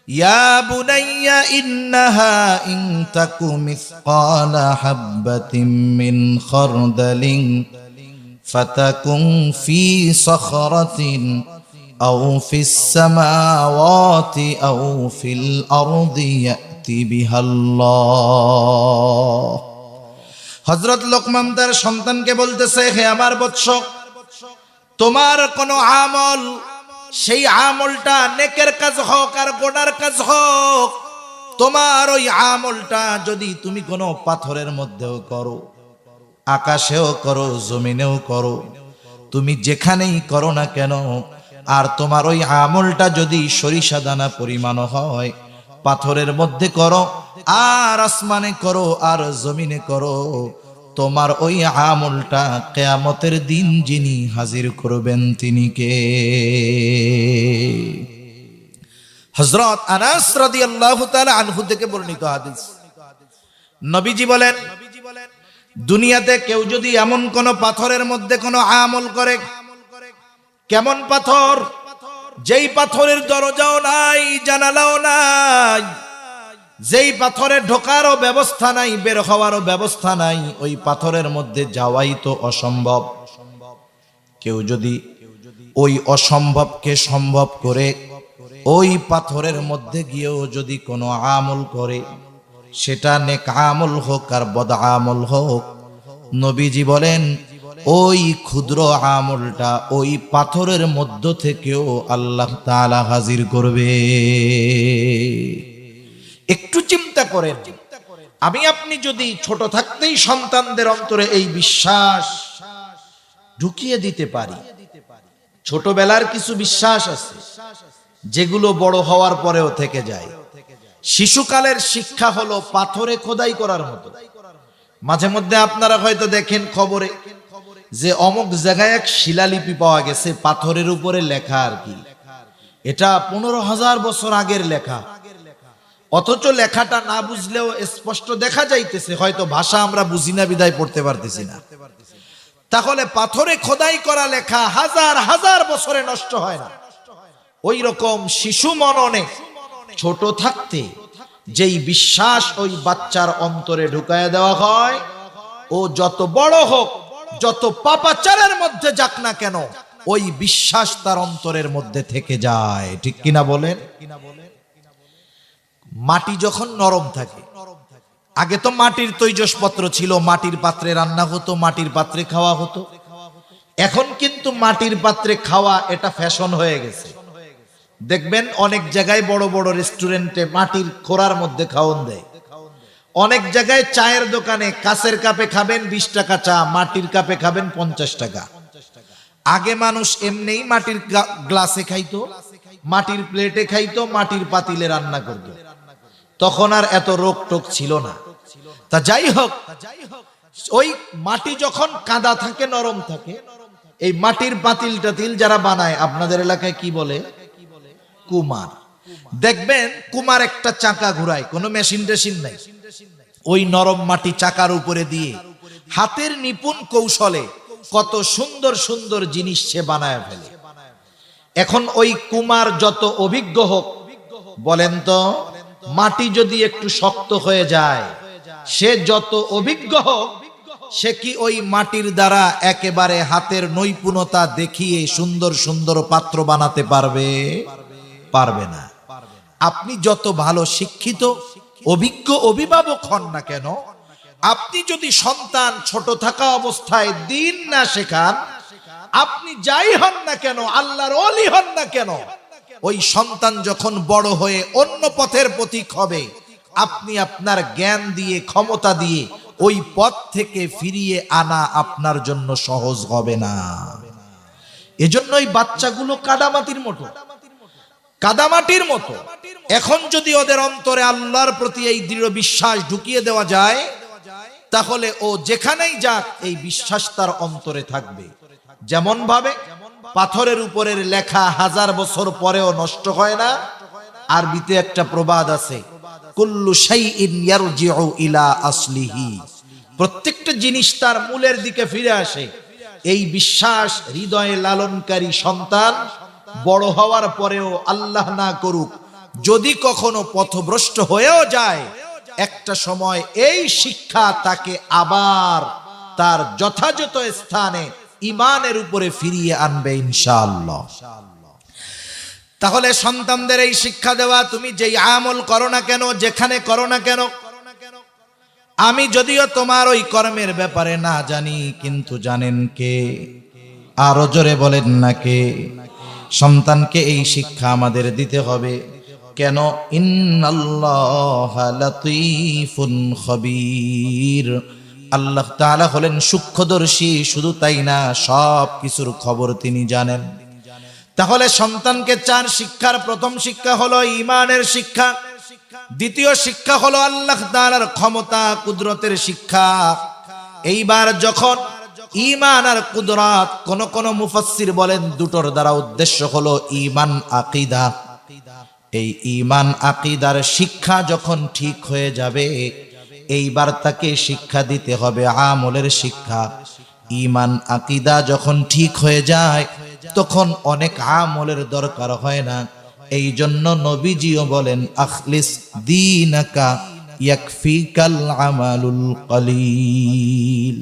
ইয়া বুনাইয়া ইন্নাহা ইন তাকু মিসকালা হাববাতিন মিন খারদালিন ফাতাকুন ফি সখরাতিন আও ফিস সামাওয়াতি আও ফিল আরদি ইয়াতি বিহাল্লাহ। হযরত লোকমান তার সন্তানকে বলতেছে, হে আমার বৎস, তোমার কোন আমল, সেই আমলটা নেকের কাজ হোক আর গুনার কাজ হোক, তোমার ওই আমলটা যদি তুমি কোনো পাথরের মধ্যেও করো, আকাশেও করো, জমিনেও করো, তুমি যেখানেই করো না কেন, আর তোমার ওই আমলটা যদি সরিষা দানা পরিমাণ হয়, পাথরের মধ্যে করো আর আসমানে করো আর জমিনে করো, তোমার ওই আমলটা কিয়ামতের দিন যিনি হাজির করবেন তিনি কে? হযরত আনাস রাদিয়াল্লাহু তাআলা আনহু থেকে বর্ণিত হাদিস। নবীজি বলেন, দুনিয়াতে কেউ যদি এমন কোন পাথরের মধ্যে কোন আমল করে, কেমন পাথর? যেই পাথরের দরজাও নাই, জানালাও নাই, যেই পাথরে ঢোকারও ব্যবস্থা নাই, বের হওয়ারও ব্যবস্থা নাই, ওই পাথরের মধ্যে যাওয়াই তো অসম্ভব। কেউ যদি ওই অসম্ভবকে সম্ভব করে ওই পাথরের মধ্যে গিয়েও যদি কোনো আমল করে, সেটা নেক আমল হোক আর বদ আমল হোক, নবীজি বলেন ওই ক্ষুদ্র আমলটা ওই পাথরের মধ্য থেকেও আল্লাহ তাআলা হাজির করবে। একটু চিন্তা করেন, আমি আপনি যদি ছোট থাকতেই সন্তানদের অন্তরে এই বিশ্বাস ঢুকিয়ে দিতে পারি। ছোটবেলার কিছু বিশ্বাস আছে যেগুলো বড় হওয়ার পরেও থেকে যায়। শিশুকালের শিক্ষা হলো পাথরে খোদাই করার মতো। মাঝে মধ্যে আপনারা হয়তো দেখেন খবরে যে অমুক জায়গায় এক শিলালিপি পাওয়া গেছে, পাথরের উপরে লেখা আর কি, এটা 15,000 বছর আগের লেখা, অথচ লেখাটা না বুঝলেও স্পষ্ট দেখা যাইতেছে, হয়তো ভাষা আমরা বুঝি না বিধায় পড়তে পারতেছি না। তাহলে পাথরে খোদাই করা লেখা হাজার হাজার বছরে নষ্ট হয় না। ওই রকম শিশু মননে ছোট থাকতে যেই বিশ্বাস ওই বাচ্চার অন্তরে ঢুকায় দেওয়া হয়, ও যত বড় হোক, যত পাপাচারের মধ্যে যাক না কেন, ওই বিশ্বাস তার অন্তরের মধ্যে থেকে যায়। ঠিক কিনা বলেন? মাটি যখন নরম থাকে, আগে তো মাটির তৈজসপত্র ছিল, মাটির পাত্রে রান্না হতো, মাটির পাত্রে খাওয়া হতো। এখন কিন্তু মাটির পাত্রে খাওয়া এটা ফ্যাশন হয়ে গেছে। দেখবেন অনেক জায়গায় বড় বড় রেস্টুরেন্টে মাটির খোরার মধ্যে খাওয়ান দেয়। অনেক জায়গায় চায়ের দোকানে কাঁচের কাপে খাবেন 20 টাকা চা, মাটির কাপে খাবেন 50 টাকা। আগে মানুষ এমনিই মাটির গ্লাসে খাইতো, মাটির প্লেটে খাইতো, মাটির পাতিলে রান্না করতো, তখন আর এত রোগ টোক ছিল না। তা যাই হোক, ওই মাটি যখন কাদা থাকে, নরম থাকে, এই মাটির পাতিল টাতিল যারা বানায়, আপনাদের এলাকায় কি বলে? কুমার। দেখবেন কুমার একটা চাকা ঘুরায়, কোনো মেশিন টেশিন নাই, ওই নরম মাটি চাকার উপরে দিয়ে হাতের নিপুণ কৌশলে কত সুন্দর সুন্দর জিনিস সে বানায় ফেলে। এখন ওই কুমার যত অভিজ্ঞ হোক, বলেন তো, মাটি যদি একটু শক্ত হয়ে যায়, সে যত অভিজ্ঞ হোক, সে কি ওই মাটির দ্বারা একেবারে হাতের নৈপুণ্যতা দেখিয়ে সুন্দর সুন্দর পাত্র বানাতে পারবে? পারবে না। আপনি যত ভালো শিক্ষিত অভিজ্ঞ অভিভাবক হন না কেন, আপনি যদি সন্তান ছোট থাকা অবস্থায় দিন না শেখান, আপনি যাই হন না কেন, আল্লাহর ওলি হন না কেন, ওই সন্তান যখন বড় হয়ে অন্য পথের পথিক হবে, আপনি আপনার জ্ঞান দিয়ে, ক্ষমতা দিয়ে ওই পথ থেকে ফিরিয়ে আনা আপনার জন্য সহজ হবে না। এজন্যই বাচ্চাগুলো কাদামাটির মতো, কাদামাটির মতো। এখন যদি ওদের অন্তরে আল্লাহর প্রতি এই দৃঢ় বিশ্বাস ঢুকিয়ে দেওয়া যায়, তাহলে ও যেখানেই যাক এই বিশ্বাস তার অন্তরে থাকবে। যেমন ভাবে পাথরের উপরের লেখা হাজার বছর পরেও নষ্ট হয় না। আরবিতে একটা প্রবাদ আছে, কুল্লু শাইইন ইয়ারজিউ ইলা আসলিহি, প্রত্যেকটা জিনিস তার মূলের দিকে ফিরে আসে। এই বিশ্বাস হৃদয়ে লালনকারী সন্তান বড় হওয়ার পরেও, আল্লাহ না করুক, যদি কখনো পথভ্রষ্ট হয়েও যায়, একটা সময় এই শিক্ষা তাকে আবার তার যথাযথ স্থানে ইমানের উপরে ফিরিয়ে আনবে ইনশাআল্লাহ। তাহলে সন্তানদের এই শিক্ষা দেওয়া, তুমি যেই আমল করো না কেন, যেখানে করো না কেন, আমি যদিও তোমার ওই কর্মের ব্যাপারে না জানি, কিন্তু জানেন কে? আরো জোরে বলেন না কে? সন্তানকে এই শিক্ষা আমাদের দিতে হবে। কেন? ইন্নাল্লাহা লাতীফুন খবীর, আল্লাহ তাআলা হলেন সূক্ষ্মদর্শী, শুধু তাই না, সব কিছুর খবর তিনি জানেন। তাহলে সন্তানকে চার শিক্ষার প্রথম শিক্ষা হলো ঈমানের শিক্ষা, দ্বিতীয় শিক্ষা হলো আল্লাহ তাআলার ক্ষমতা কুদরতের শিক্ষা। এইবার যখন ঈমান আর কুদরত, কোন মুফাসসির বলেন দুটোর দ্বারা উদ্দেশ্য হলো ঈমান আকীদা। এই ঈমান আকীদার শিক্ষা যখন ঠিক হয়ে যাবে, এইবার তাকে শিক্ষা দিতে হবে আমলের শিক্ষা। ঈমান আকীদা যখন ঠিক হয়ে যায়, তখন অনেক আমলের দরকার হয় না। এই জন্য নবীজিও বলেন, আখলিস দীনাকা ইয়াকফিকাল আমালুল কলিল।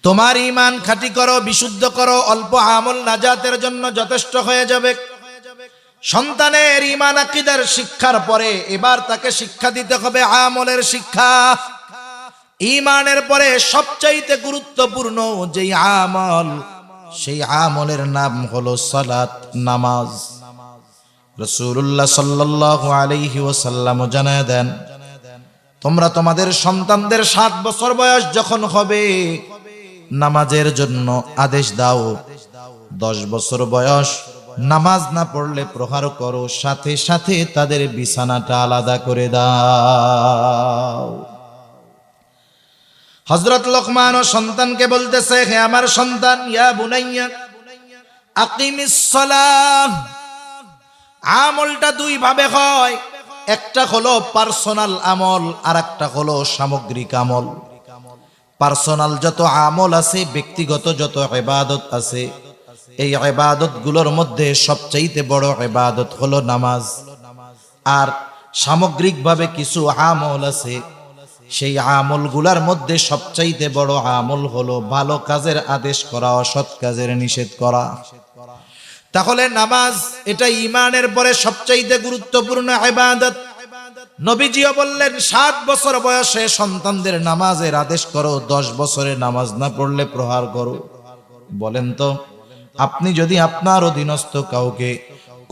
তোমার ঈমান খাঁটি করো, বিশুদ্ধ করো, অল্প আমল নাজাতের জন্য যথেষ্ট হয়ে যাবে। সন্তানের ঈমান আকীদার শিক্ষার পরে এবার তাকে শিক্ষা দিতে হবে আমলের শিক্ষা। ঈমানের পরে সবচাইতে গুরুত্বপূর্ণ যেই আমল, সেই আমলের নাম হলো সালাত, নামাজ। রাসূলুল্লাহ সাল্লাল্লাহু আলাইহি ওয়াসাল্লাম জানায় দেন, তোমরা তোমাদের সন্তানদের 7 বছর বয়স যখন হবে, নামাজের জন্য আদেশ দাও। 10 বছর বয়স নামাজ না পড়লে প্রহার করো, সাথে সাথে তাদের বিছানাটা আলাদা করে দাও। হযরত লোকমান ও সন্তানকে বলতেছে, হে আমার সন্তান, ইয়া বুনাইয়া আকিমিস সালাহ। আমলটা দুই ভাবে হয়, একটা হলো পার্সোনাল আমল, আর একটা হলো সামগ্রিক আমল। পার্সোনাল যত আমল আছে, ব্যক্তিগত যত ইবাদত আছে, এই ইবাদত গুলোর মধ্যে সবচাইতে বড় ইবাদত হলো নামাজ। আর সামগ্রিকভাবে কিছু আমল আছে, সেই আমলগুলোর মধ্যে সবচাইতে বড় আমল হলো ভালো কাজের আদেশ করা, অসৎ কাজের নিষেধ করা। তাহলে নামাজ এটা ঈমানের পরে সবচাইতে গুরুত্বপূর্ণ ইবাদত। নবীজিও বললেন, 7 বছর বয়সে সন্তানদের নামাজের আদেশ করো, 10 বছরে নামাজ না পড়লে প্রহার করো। বলেন তো, আপনি যদি আপনার অধীনস্থ কাউকে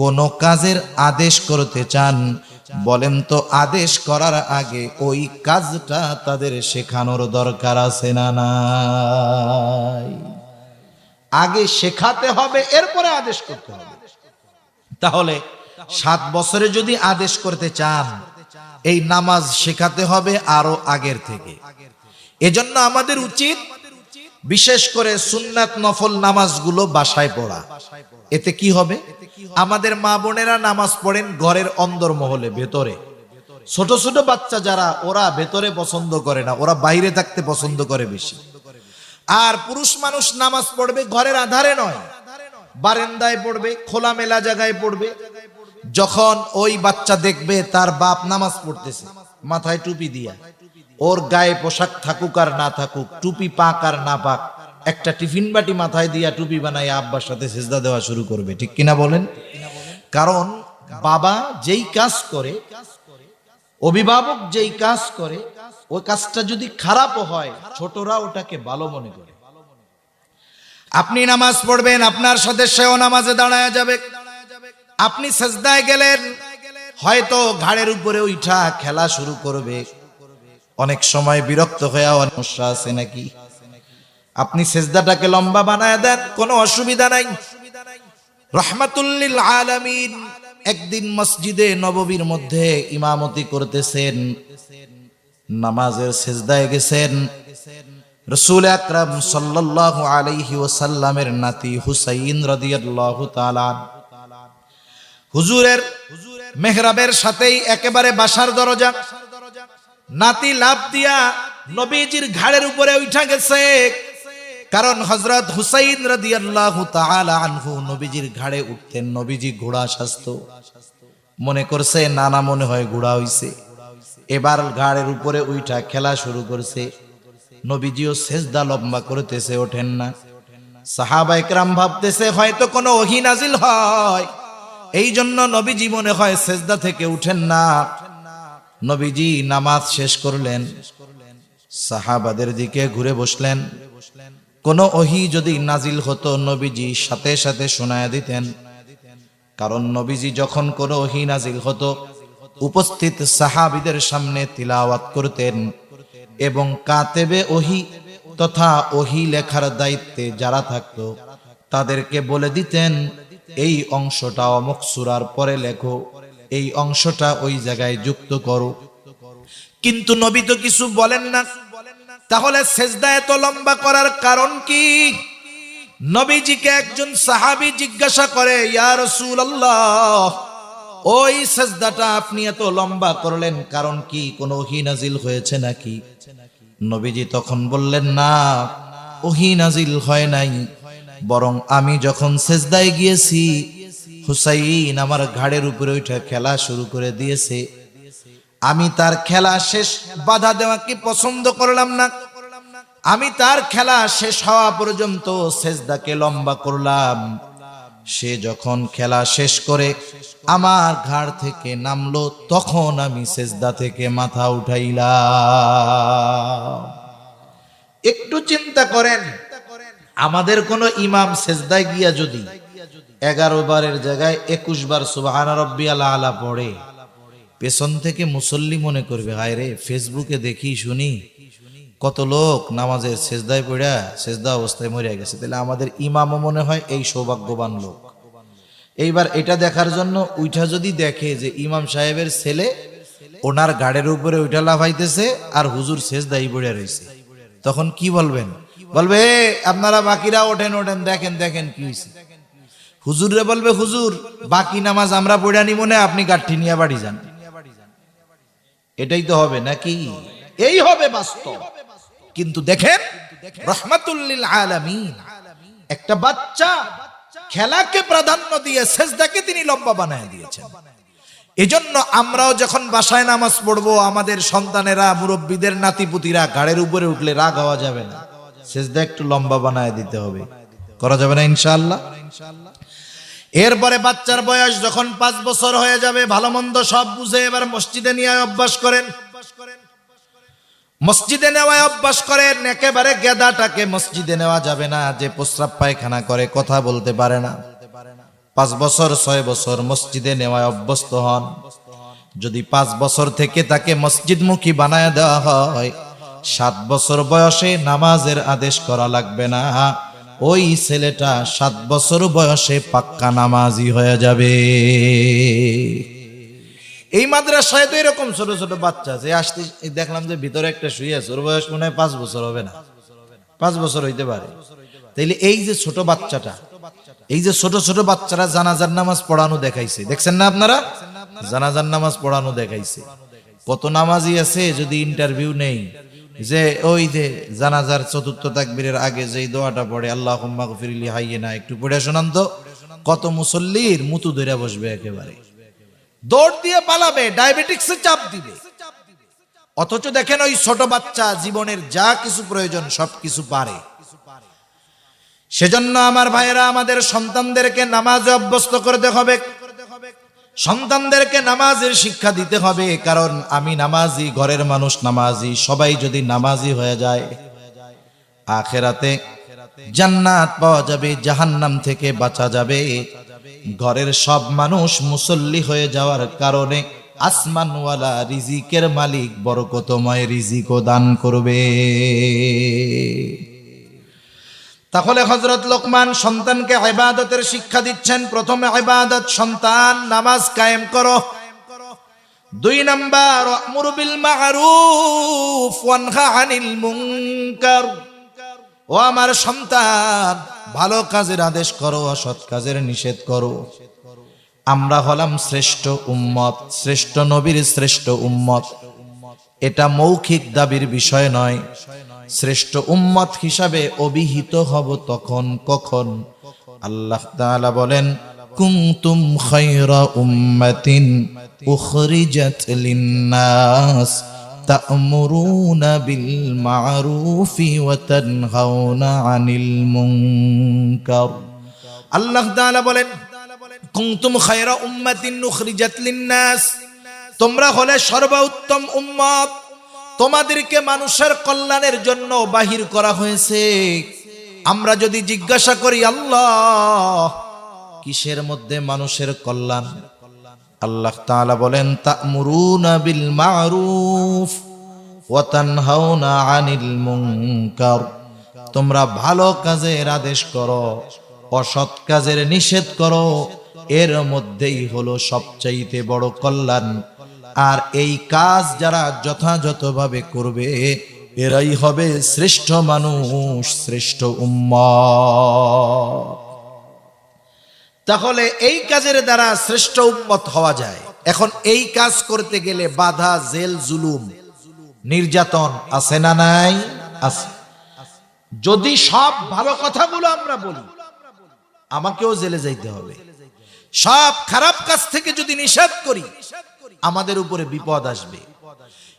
কোনো কাজের আদেশ করতে চান, বলেন তো আদেশ করার আগে ওই কাজটা তাদের শেখানোর দরকার আছে না নাই? আগে শেখাতে হবে, এরপরে আদেশ করতে হবে। তাহলে 7 বছরে যদি আদেশ করতে চান, এই নামাজ শেখাতে হবে আরো আগের থেকে। এজন্য আমাদের উচিত বিশেষ করে সুন্নাত নফল নামাজগুলো বাসায় পড়া। এতে কি হবে? আমাদের মা বোনেরা নামাজ পড়েন ঘরের অন্দরমহলে, ভেতরে। ছোট ছোট বাচ্চা যারা, ওরা ভেতরে পছন্দ করে না, ওরা বাইরে থাকতে পছন্দ করে বেশি। আর পুরুষ মানুষ নামাজ পড়বে ঘরের আধারে নয়, বারান্দায় পড়বে, খোলামেলা জায়গায় পড়বে। যখন ওই বাচ্চা দেখবে তার বাপ নামাজ পড়তেছে মাথায় টুপি দিয়া, ওর গায়ে পোশাক থাকুক আর না থাকুক, টুপি পাক আর না পাক, একটা টিফিন বাটি মাথায় দিয়া টুপি বানায় আব্বার সাথে সিজদা দেওয়া শুরু করবে। ঠিক কিনা বলেন? কারণ বাবা যেই কাজ করে, অভিভাবক যেই কাজ করে, ওই কাজটা যদি খারাপও হয়, ছোটরা ওটাকে ভালো মনে করে। আপনি নামাজ পড়বেন, আপনার সাথে সেও নামাজে দাঁড়ায় যাবে। আপনি সিজদায় গেলেন, হয়তো ঘাড়ের উপরে উঠা খেলা শুরু করবে। অনেক সময় বিরক্ত হয়ে সমস্যা আছে নাকি? আপনি সিজদাটাকে লম্বা বানায় দেন, কোনো অসুবিধা নাই। রাহমাতুল লিল আলামিন একদিন মসজিদে নববীর মধ্যে ইমামতি করতেছেন, নামাজের সিজদায় গেছেন। রাসূল আকরাম সাল্লাল্লাহু আলাইহি ওয়াসাল্লামের নাতি হুসাইন রাদিয়াল্লাহু তাআলা হুজুরের মেহরাবের সাথেই একেবারে বাসার দরজা। নাতি লাফ দিয়া নবীজির ঘাড়ের উপরে উঠা গেছে, কারণ হযরত হুসাইন রাদিয়াল্লাহু তাআলা আনহু নবীজির ঘাড়ে উঠতেন। নবীজি ঘোড়া সাজত, মনে করছে নানা মনে হয় ঘোড়া হইছে, এবার ঘাড়ের উপরে উঠা খেলা শুরু করছে। নবীজিও সিজদা লম্বা করতেছে, ওঠেন না। সাহাবা ইকরাম ভাবতেছে হয়তো কোনো ওহী নাজিল হয়, এই জন্য নবীজি মনে হয় সেজদা থেকে উঠেন না। নবীজি নামাজ শেষ করলেন, সাহাবাদের দিকে ঘুরে বসলেন। কোন ওহী যদি নাজিল হতো নবীজি সাথে সাথে শোনায়া দিতেন, কারণ নবীজি যখন কোন ওহী নাজিল হতো উপস্থিত সাহাবীদের সামনে তিলাওয়াত করতেন এবং কাতেবে ওহী তথা ওহী লেখার দায়িত্বে যারা থাকতো তাদেরকে বলে দিতেন এই অংশটা অমুক সূরার পরে লেখো, এই অংশটা ওই জায়গায় যুক্ত করো। কিন্তু নবী তো কিছু বলেন না। তাহলে সেজদা এত লম্বা করার কারণ কি? নবীজিকে একজন সাহাবী জিজ্ঞাসা করে, ইয়া রাসূলুল্লাহ, ওই সেজদাটা আপনি এত লম্বা করলেন কারণ কি? কোনো ওহী নাজিল হয়েছে নাকি? নবীজি তখন বললেন, না, ওহী নাজিল হয় নাই, বরং আমি যখন সেজদায় গিয়েছি হুসাইন আমার ঘাড়ের উপরে ওইটা খেলা শুরু করে দিয়েছে, আমি তার খেলা শেষ বাধা দেওয়া কি পছন্দ করলাম না, আমি তার খেলা শেষ হওয়া পর্যন্ত সেজদাকে লম্বা করলাম। সে যখন খেলা শেষ করে আমার ঘাড় থেকে নামলো তখন আমি সেজদা থেকে মাথা উঠাইলাম। একটু চিন্তা করেন, আমাদের কোন ইমাম সেজদায় গিয়া যদি 11 বারের জায়গায় 21 বার সুবহানা রাব্বিয়াল আলা পড়ে, পেছন থেকে মুসল্লি মনে করবে, হায় রে, ফেসবুকে দেখি শুনি কত লোক নামাজের সেজদায় পড়া সেজদা অবস্থায় মরে গেছে, তাহলে আমাদের ইমামও মনে হয় এই সৌভাগ্যবান লোক। এইবার এটা দেখার জন্য উইঠা যদি দেখে যে ইমাম সাহেবের ছেলে ওনার গাড়ির উপরে উঠা লাফাইতেছে আর হুজুর সেজদায় পড়ে রয়েছে, তখন কি বলবেন? বলবে, আপনারা বাকিরা ওঠেন ওঠেন, দেখেন দেখেন কি হয়েছে। হুজুরে বলবে, হুজুর বাকি নামাজ আমরা পড়া নিব না, আপনি গাঠি নিয়ে বাড়ি যান। এটাই তো হবে নাকি? এই হবে বাস্তব। কিন্তু দেখেন, রাহমাতুল লিল আলামিন, একটা বাচ্চা খেলাকে প্রাধান্য দিয়ে সেজদাকে তিনি লম্বা বানায় দিয়েছেন। এজন্য আমরাও যখন বাসায় নামাজ পড়বো, আমাদের সন্তানেরা, মুরব্বীদের নাতিপুতিরা ঘাড়ের উপরে উঠলে রাগ হওয়া যাবে না, সেজদা একটু লম্বা বানায় দিতে হবে। করা যাবে না ইনশাআল্লাহ? এরপরে বাচ্চার বয়স যখন 5 বছর হয়ে যাবে, ভালো মন্দ সব বুঝে এবার মসজিদে নিয়ে অভ্যাস করেন, মসজিদে নেওয়ায় অভ্যাস করেন। একেবারে গেদাটাকে মসজিদে নেওয়া যাবে না, যে প্রস্রাব পায়খানা করে, কথা বলতে পারে না। 5 বছর 6 বছর মসজিদে নেওয়ায় অভ্যস্ত হন। যদি 5 বছর থেকে তাকে মসজিদমুখী বানায় দেওয়া হয়, 7 বছর বয়সে নামাজের আদেশ করা লাগবে না, ওই ছেলেটা 7 বছর বয়সে পাক্কা নামাজি হয়ে যাবে। এই মাদ্রাসায় তো এরকম ছোট ছোট বাচ্চা যে আসতে দেখলাম যে ভিতরে একটা শুয়ে আছে, ওর বয়স মনে হয় 5 বছর হবে না, 5 বছর হইতে পারে। তাইলে এই যে ছোট বাচ্চাটা, এই যে ছোট ছোট বাচ্চারা জানাজার নামাজ পড়ানো দেখাইছে, দেখছেন না আপনারা? জানাজার নামাজ পড়ানো দেখাইছে। কত নামাজি আছে যদি ইন্টারভিউ নেই, যে ওই যে জানাজার চতুর্থ তাকবীরের আগে যেই দোয়াটা পড়ে, আল্লাহুম্মা গফিরলি হাইয়িনা, একটু পড়ে শোনান তো। কত মুসল্লির মুতু ধরে বসবে, একেবারে দৌড় দিয়ে পালাবে, ডায়াবেটিক্সে চাপ দিবে। অথচ দেখেন ওই ছোট বাচ্চা জীবনের যা কিছু প্রয়োজন সবকিছু পারে। সেজন্য আমার ভাইয়েরা, আমাদের সন্তানদেরকে নামাজে অভ্যস্ত করতে হবে, সন্তানদেরকে নামাজের শিক্ষা দিতে হবে। কারণ আমি নামাজি, ঘরের মানুষ নামাজি, সবাই যদি নামাজি হয়ে যায়, আখিরাতে জান্নাত পাওয়া যাবে, জাহান্নাম থেকে বাঁচা যাবে। ঘরের সব মানুষ মুসল্লি হয়ে যাওয়ার কারণে আসমানওয়ালা রিজিকের মালিক বরকতময় রিজিকও দান করবে। তাহলে হযরত লোকমান সন্তানকে ইবাদতের শিক্ষা দিচ্ছেন। প্রথমে ইবাদত, সন্তান নামাজ কায়েম করো। 2 নাম্বার, আমুরু বিল মা'রুফ ওয়ানহা আনিল মুনকার। ও আমার সন্তান, ভালো কাজের আদেশ করো, অসৎ কাজের নিষেধ করো। আমরা হলাম শ্রেষ্ঠ উম্মত, শ্রেষ্ঠ নবীর শ্রেষ্ঠ উম্মত। এটা মৌখিক দাবির বিষয় নয়। শ্রেষ্ঠ উম্মত হিসাবে অভিহিত হব তখন কখন? আল্লাহ তাআলা বলেন, কুনতুম খায়রা উম্মাতিন উখরিজাত লিন-নাস তা'মুরুনা বিল মা'রুফি ওয়া তানহাউনা আনিল মুনকার। আল্লাহ তাআলা বলেন, কুনতুম খায়রা উম্মাতিন উখরিজাত লিন-নাস, তোমরা হলে সর্বোত্তম উম্মত, তোমাদেরকে মানুষের কল্যাণের জন্য বাহির করা হয়েছে। আমরা যদি জিজ্ঞাসা করি আল্লাহ কিসের মধ্যে মানুষের কল্যাণ, আল্লাহ তাআলা বলেন তা'মুরুনা বিল মা'রুফ ওয়া তানহাউনা আনিল মুনকার, তোমরা ভালো কাজের আদেশ করো, অসৎ কাজের নিষেধ করো, এর মধ্যেই হলো সবচাইতে বড় কল্যাণ। আর এই কাজ যারা যথাযথভাবে করবে এরাই হবে শ্রেষ্ঠ মানুষ, শ্রেষ্ঠ উম্মত। তাহলে এই কাজের দ্বারা শ্রেষ্ঠ উম্মত হওয়া যায়। এখন এই কাজ করতে গেলে বাধা, জেল, জুলুম, নির্যাতন আছে না নাই? আছে। যদি সব ভালো কথাগুলো আমরা বলি আমাকেও জেলে যাইতে হবে। সব খারাপ কাজ থেকে যদি নিষেধ করি আমাদের উপরে বিপদ আসবে।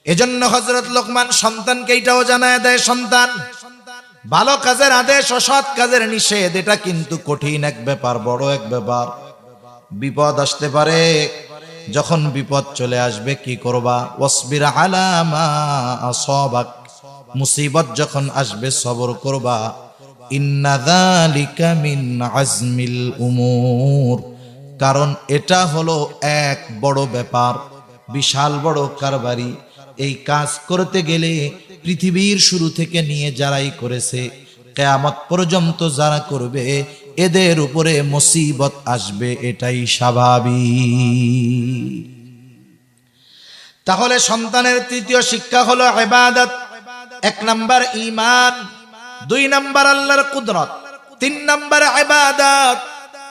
এজন্য হযরত লোকমান সন্তানকে এটাও জানায় দেয়, সন্তান ভালো কাজের আদেশ, অসৎ কাজের নিষেধ, এটা কিন্তু কঠিন এক ব্যাপার, বড় এক ব্যাপার। বিপদ আসতে পারে, যখন বিপদ চলে আসবে কি করবা? ওয়াসবির আলা মা আসাবাক, মুসিবত যখন আসবে সবর করবা। ইন্না যালিকা মিন আজমিল উমুর, কারণ এটা হলো এক বড় ব্যাপার, বিশাল বড় কারবারি। এই কাজ করতে গেলে পৃথিবীর শুরু থেকে নিয়ে যারাই করেছে কিয়ামত পর্যন্ত যারা করবে এদের উপরে মুসিবত আসবে, এটাই স্বাভাবিক। তাহলে সন্তানের তৃতীয় শিক্ষা হলো ইবাদত। 1 নাম্বার ঈমান, 2 নাম্বার আল্লাহর কুদরত, 3 নাম্বার ইবাদত,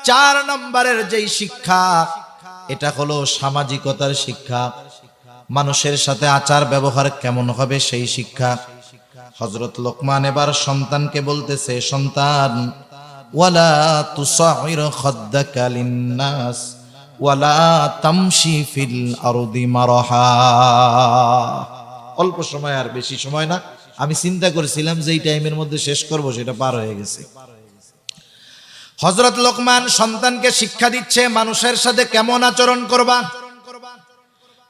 4 নাম্বারের যেই শিক্ষা এটা হলো সামাজিকতার শিক্ষা, মানুষের সাথে আচার ব্যবহার কেমন হবে সেই শিক্ষা। হযরত লোকমান এবার সন্তানকে বলতেছে, সন্তান ওয়ালা তুসাইর খাদ্দাকা লিন-নাস ওয়ালা তামশি ফিল আরদি মারহা। অল্প সময়, আর বেশি সময় না। আমি চিন্তা করেছিলাম যে এই টাইমের মধ্যে শেষ করব, সেটা পার হয়ে গেছে। হযরত লোকমান সন্তানকে শিক্ষা দিচ্ছে মানুষের সাথে কেমন আচরণ করবা।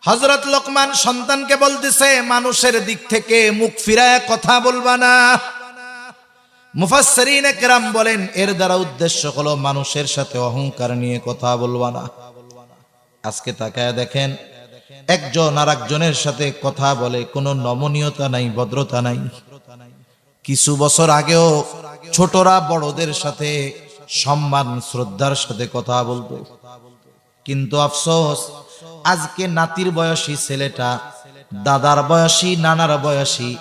হযরত লোকমান সন্তানকে বলতেছে মানুষের দিক থেকে মুখ ফিরায় কথা বলবা না। মুফাসসিরিনে কেরাম বলেন এর দ্বারা উদ্দেশ্য হলো মানুষের সাথে অহংকার নিয়ে কথা বলবা না। আজকে তাকায় দেখেন, একজন আরেকজনের সাথে কথা বলে, কোনো নমনীয়তা নাই, ভদ্রতা নাই। কিছু বছর আগেও ছোটরা বড়দের সাথে সম্মান শ্রদ্ধার সাথে কথা বলতো, কিন্তু আফসোস আজকে নাতির বয়সী ছেলেটা দাদার বয়সী, নানার বয়সী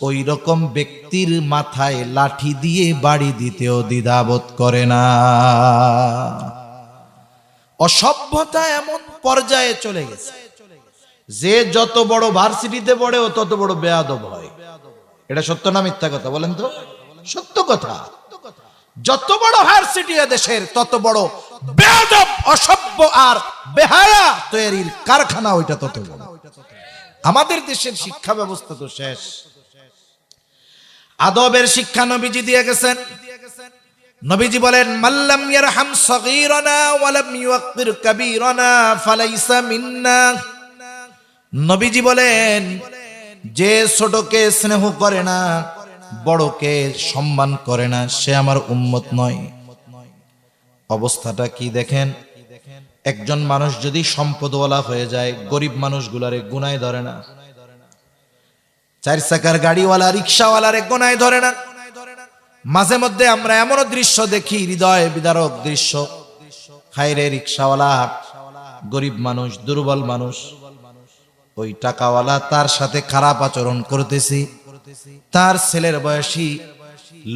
ওই রকম ব্যক্তির মাথায় লাঠি দিয়ে বাড়ি দিতেও দ্বিধাবোধ করে না। অসভ্যতা এমন পর্যায়ে চলে গেছে যে যত বড় ভার্সিটিতে পড়ে ও তত বড় বেয়াদব হয়। এটা সত্য না মিথ্যা কথা বলেন তো? সত্য কথা। যত বড় ভার্সিটি দেশের তত বড় বেয়াদব, অসভ্য আর বেহায়া তৈরির কারখানা ওইটা তত বড়। আমাদের দেশের শিক্ষা ব্যবস্থা তো শেষ। আদবের শিক্ষা নবীজি দিয়ে গেছেন। নবীজি বলেন মাল্লাম ইয়ারহাম সগীরানা ওয়া লাম ইউক্কির কাবীরানা ফালাইসা মিন্না। নবীজি বলেন যে ছোটকে স্নেহ করে না, বড়কে সম্মান করে না, সে আমার উম্মত নয়। অবস্থাটা কি দেখেন, একজন মানুষ যদি সম্পদওয়ালা হয়ে যায় গরিব মানুষগুলারে গুনায় ধরে না, 4 চাকার গাড়িওয়ালা রিকশাওয়ালারে গুনায় ধরে না। মাঝে মধ্যে আমরা এমন দৃশ্য দেখি, হৃদয় বিদারক দৃশ্য। হায়রে রিকশাওয়ালা গরিব মানুষ, দুর্বল মানুষ, ওই টাকাওয়ালা তার সাথে খারাপ আচরণ করতেছি। তার ছেলের বয়সী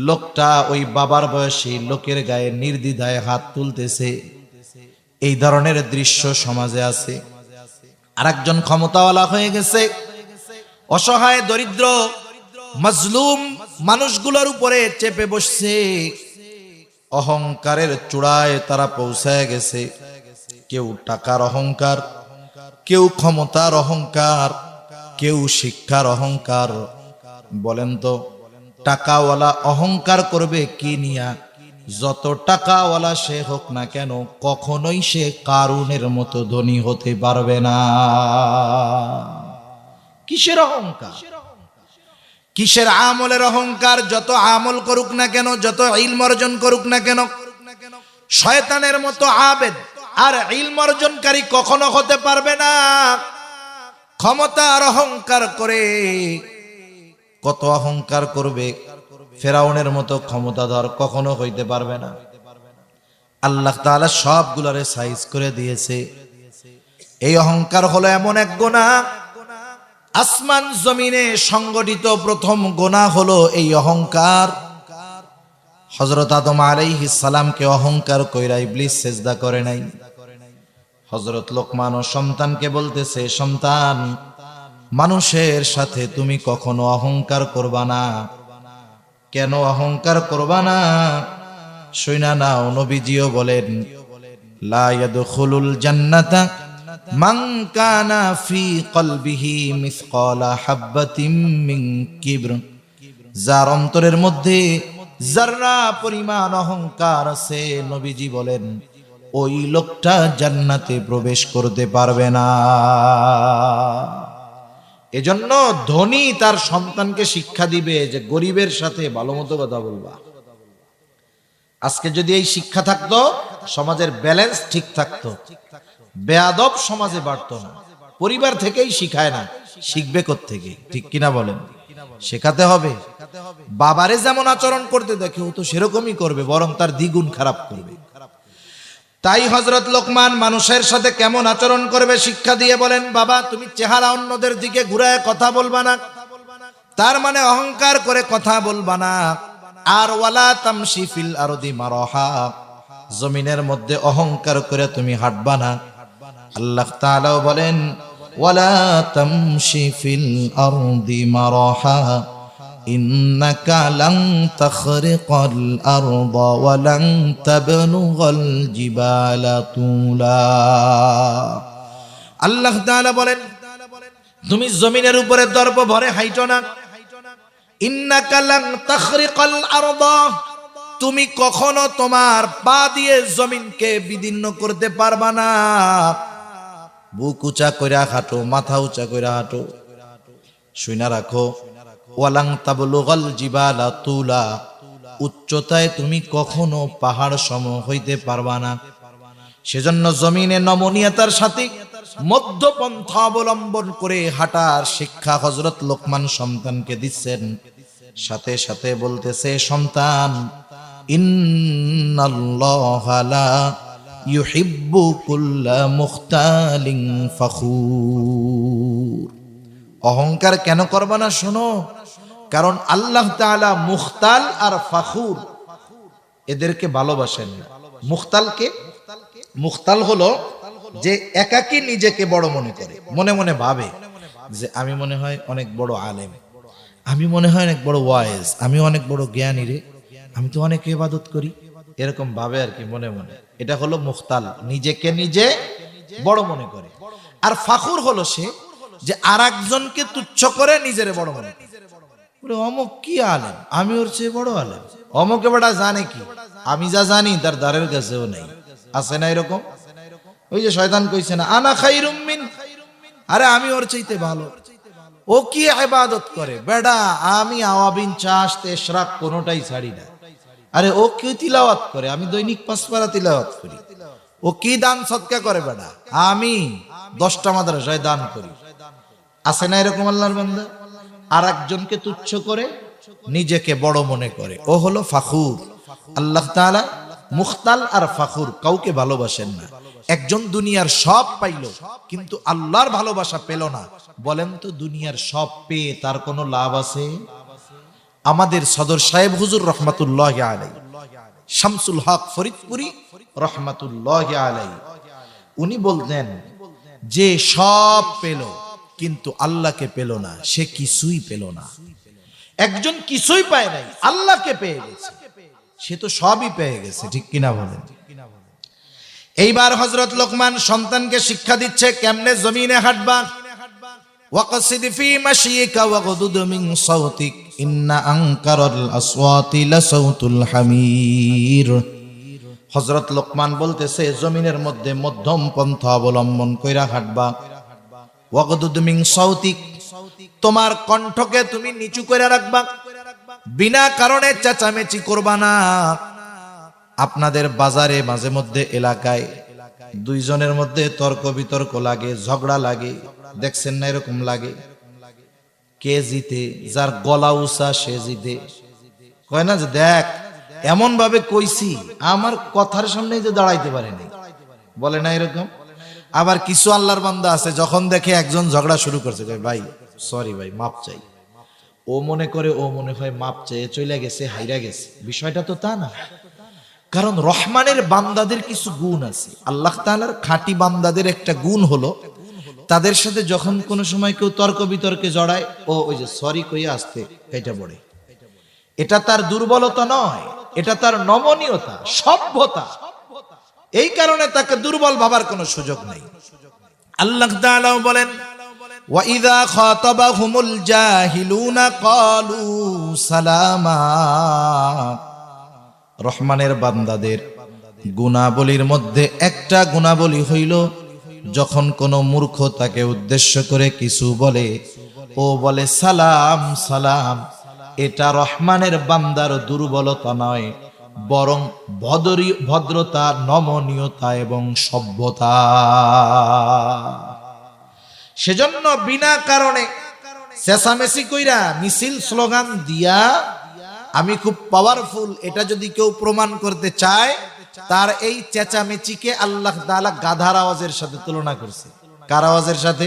লোকটা ওই বাবার বয়সী লোকের গায়ে নির্দ্বিধায় হাত তুলতেছে। এই ধরনের দৃশ্য সমাজে আছে। আরেকজন ক্ষমতাওয়ালা হয়ে গেছে, অসহায় দরিদ্র মাজলুম মানুষগুলোর উপরে চেপে বসছে। অহংকারের চূড়ায় তারা পৌঁছায় গেছে। কেউ টাকার অহংকার, কেউ ক্ষমতার অহংকার, কেউ শিক্ষার অহংকার। বলেন তো টাকাওয়ালা অহংকার করবে কি নিয়া? যত টাকাওয়ালা সে হোক না কেন কখনোই সে কারুনের মতো ধনী হতে পারবে না। কিসের অহংকার? কিসের আমলের অহংকার? যত আমল করুক না কেন, যত ইলম অর্জন করুক না কেন, শয়তানের মতো আবেদ আর ইলম অর্জনকারী কখনো হতে পারবে না। ক্ষমতার অহংকার করে, কত অহংকার করবে, ফেরাউনের মতো ক্ষমতাধর কখনো হইতে পারবে না। আল্লাহ তাআলা সবগুলোরে সাইজ করে দিয়েছে। এই অহংকার হলো এমন এক গুনাহ, আসমান জমিনে সংগঠিত প্রথম গুনাহ হলো এই অহংকার। হযরত আদম আলাইহিস সালামকে অহংকার কইরা ইবলিস সিজদা করে নাই। হযরত লোকমান ও সন্তানকে বলতেছে, সন্তান, মানুষের সাথে তুমি কখনো অহংকার করবা না। কেন অহংকার করবা না? শুইনা নাও, নবীজিও বলেন, লা ইয়াদখুলুল জান্নাতা মান কানা ফি কলবিহি মিসকালা হাববাতিন মিন কিবর। যার অন্তরের মধ্যে যাররা পরিমাণ অহংকার আছে, নবীজি বলেন ওই লোকটা জান্নাতে প্রবেশ করতে পারবে না। এজন্য ধনী তার সন্তানকে শিক্ষা দিবে যে গরিবের সাথে ভালো মতো কথা বলবা। আজকে যদি এই শিক্ষা থাকতো, সমাজের ব্যালেন্স ঠিক থাকতো, বেয়াদব সমাজে বাড়তো না। পরিবার থেকেই শিখায় না, শিখবে কোত্থেকে? ঠিক কিনা বলেন? শেখাতে হবে। বাবারে যেমন আচরণ করতে দেখে ও তো সেরকমই করবে, বরং তার দ্বিগুণ খারাপ করবে। তাই হযরত লোকমান মানুষের সাথে কেমন আচরণ করবে শিক্ষা দিয়ে বলেন, বাবা তুমি চেহারা অন্যদের দিকে ঘুরায় কথা বলবা না, তার মানে অহংকার করে কথা বলবা না। আর ওয়ালা তামশি ফিল আরদি মারহা, জমিনের মধ্যে অহংকার করে তুমি হাঁটবা না। আল্লাহ তাআলা বলেন, ওয়ালা তামশি ফিল আরদি মারহা ইন্নাকা লান তাখরিকাল আরদা ওয়া লান তাবলুগাল জিবালা তুলা। আল্লাহ তাআলা বলেন, তুমি জমিনের উপরে দর্প ভরে হাইটো না। ইন্নাকা লান তাখরিকাল আরদা, তুমি কখনো তোমার পা দিয়ে জমিনকে বিদীর্ণ করতে পারবা না। বুক উঁচা কইরা হাঁটো, মাথা উঁচা কইরা হাঁটো। শুইনা রাখো, ওয়ালাং তাবলুগাল জিবালা তুলা, উচ্চতায় তুমি কখনো পাহাড় সম হইতে পারবা না। সেজন্য জমিনে নমনীয়তার সাথে মধ্যপন্থা অবলম্বন করে হাঁটার শিক্ষা হযরত লোকমান সন্তানকে দিচ্ছেন। সাথে সাথে বলতেছে, সন্তান, ইন্নাল্লাহা লা ইউহিব্বু কুল্লা মুখতালিন ফখুর। অহংকার কেন করবা না? শোনো, কারণ আল্লাহ তাআলা মুখতাল আর ফখুর এদেরকে ভালোবাসেন না। মুখতালকে, মুখতাল হলো যে একাকী নিজেকে বড় মনে করে, মনে মনে ভাবে যে আমি মনে হয় অনেক বড় আলেম, আমি মনে হয় অনেক বড় ওয়াইজ, আমি অনেক বড় জ্ঞানী রে, আমি তো অনেক ইবাদত করি, এরকম ভাবে আর কি মনে মনে। এটা হলো মুখতাল, নিজেকে নিজে বড় মনে করে। আর ফখুর হলো সে যে আরেকজনকে তুচ্ছ করে নিজের বড় মনে করে। অমুক কি আলেম, আমি ওর চেয়ে বড় আলেম, অমুকে বেটা জানে কি, আমি যা জানি তার দ্বারের কাছেও নেই। আছে না এরকম? ওই যে শয়তান কইছে না, আনা খাইরুম মিন, আরে আমি ওর চাইতে ভালো। ও কি ইবাদত করে বেটা, আমি আওয়াবিন চাষ তেশরাক কোনোটাই ছাড়ি না। আরে ও কি তিলাওয়াত করে, আমি দৈনিক 5 পারা তিলাওয়াত করি। ও কি দান সদকা করে বেটা, আমি 10টা মাদ্রাসায় দান করি। আছে না এরকম আল্লাহর বান্দা? আর একজনকে তুচ্ছ করে নিজেকে বড় মনে করে, ও হলো ফখুর। আল্লাহ তাআলা মুখতাল আর ফখুর কাউকে ভালোবাসেন না। একজন দুনিয়ার সব পাইল কিন্তু আল্লাহর ভালোবাসা পেল না, বলেন তো দুনিয়ার সব পেয়ে তার কোনো লাভ আছে? আমাদের সদর সাহেব হুজুর রহমাতুল্লাহি আলাইহি, শামসুল হক ফরিদপুরি রহমাতুল্লাহি আলাইহি, উনি বলতেন যে সব পেল কিন্তু আল্লাহকে পেল না, সে কিছুই পেল না। একজন কিছুই পায় নাই, আল্লাহকে পেয়ে গেছে, সে তো সবই পেয়ে গেছে। ঠিক কিনা বলেন? এইবার হযরত লোকমান সন্তানকে শিক্ষা দিচ্ছে কেমনে জমিনে হাঁটবা। ওয়াকসিদ ফি মাশিকা ওয়াগদুদ মিন সাওতিক, ইন্না আনকারাল আসওয়াতি লাসাউতুল হামির। হযরত লোকমান বলতেছে জমিনের মধ্যে মধ্যম পন্থা অবলম্বন কইরা হাঁটবা। ওয়াগদুদ মিন সাউতিক, তোমার কণ্ঠকে তুমি নিচু করে রাখবা, বিনা কারণে চেঁচামেচি করবা না। আপনাদের বাজারে মাঝে মধ্যে এলাকায় দুইজনের মধ্যে তর্ক বিতর্ক লাগে, ঝগড়া লাগে, দেখছেন না এরকম লাগে? কে জিতে? যার গলা উঁচা সে জিতে। কয় না যে দেখ এমন ভাবে কইছি আমার কথার সামনেই যে দাঁড়াইতে পারেনি, বলে না এরকম? আবার কিছু আল্লাহর বান্দা আছে যখন দেখে একজন ঝগড়া শুরু করছে, কয় ভাই সরি ভাই মাপ চাই, ও মনে করে ও মনে হয় মাপ চেয়ে চলে গেছে, হাইরা গেছে। বিষয়টা তো তা না। কারণ রহমানের বান্দাদের কিছু গুণ আছে। আল্লাহ তাআলার খাঁটি বান্দাদের একটা গুণ হলো তাদের সাথে যখন কোনো সময় কেউ তর্ক বিতর্কে জড়ায়, ও ওই যে সরি কইয়া আসতে এটা পড়ে। এটা তার দুর্বলতা নয়, এটা তার নমনীয়তা, সভ্যতা। এই কারণে তাকে দুর্বল ভাবার কোনো সুযোগ নেই। আল্লাহ তাআলা বলেন ওয়া ইযা খাতাবাহুমুল জাহিলুনা ক্বালু সালামা। রহমানের বান্দাদের গুণাবলীর মধ্যে একটা গুণাবলী হইল যখন কোনো মূর্খ তাকে উদ্দেশ্য করে কিছু বলে, ও বলে সালাম সালাম। এটা রহমানের বান্দার দুর্বলতা নয়, বরং ভদ্রতা, নমনীয়তা এবং সভ্যতা। সেজন্য বিনা কারণে চেঁচামেচি কইরা মিছিল স্লোগান দিয়া আমি খুব পাওয়ারফুল এটা যদি কেউ প্রমাণ করতে চায়, তার এই চেঁচামেচিকে আল্লাহ তাআলা গাধার আওয়াজের সাথে তুলনা করছে। কার আওয়াজের সাথে?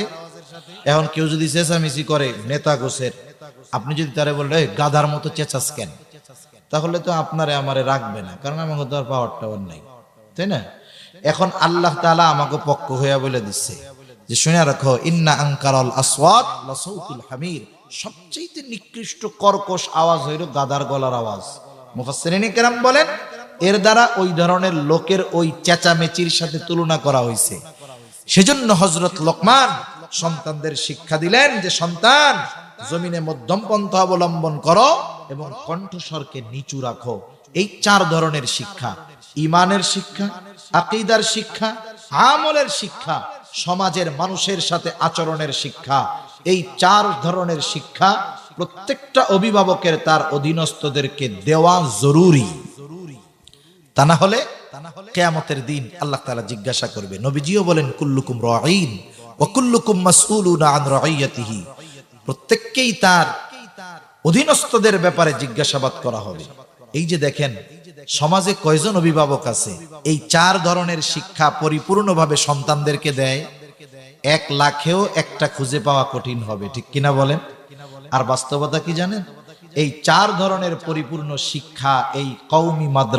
এখন কেউ যদি চেঁচামেচি করে নেতা গোছের, আপনি যদি তারে বলেন এই গাধার মতো চেঁচাস কেন, তাহলে তো আপনারে আমারে রাখবে না, কারণ আমাকে তো আর পাওয়ার টাওয়ার নাই, তাই না? এখন আল্লাহ তাআলা আমাকে পক্ষ হইয়া বলে দিচ্ছে যে শুনে রাখো, ইন্না আনকারাল আসওয়াত লাসাউতুল হামির। সবচেয়ে নিকৃষ্ট কর্কশ আওয়াজ হইল গাধার গলার আওয়াজ। মুফাসসিরিন কেরাম বলেন এর দ্বারা ওই ধরনের লোকের ওই চেঁচামেচির সাথে তুলনা করা হয়েছে। সেজন্য হযরত লোকমান সন্তানদের শিক্ষা দিলেন যে সন্তান, জমিনে মধ্যম পন্থা অবলম্বন করো এবং কণ্ঠস্বরকে নিচু রাখো। এই চার ধরনের শিক্ষা, ঈমানের শিক্ষা, আকীদার শিক্ষা, আমলের শিক্ষা, সমাজের মানুষের সাথে আচরণের শিক্ষা, এই চার ধরনের শিক্ষা প্রত্যেকটা অভিভাবকের তার অধীনস্থদেরকে দেওয়া জরুরি। তা না হলে কিয়ামতের দিন আল্লাহ তাআলা জিজ্ঞাসা করবে। নবীজিও বলেন কুল্লুকুম রাঈন ওয়া কুল্লুকুম মাসউলুনা আন রাঈয়াতিহি। প্রত্যেককেই তার অধীনস্থদের ব্যাপারে জিজ্ঞাসাবাদ করা হবে। এই যে দেখেন সমাজে কয়জন অভিভাবক আছে এই চার ধরনের শিক্ষা পরিপূর্ণভাবে সন্তানদেরকে দেয়? 1 লাখেও একটা খুঁজে পাওয়া কঠিন হবে, ঠিক কিনা বলেন? আর বাস্তবতা কি জানেন? এই চার ধরনের পরিপূর্ণ শিক্ষা এই কওমি মাদ্রাসা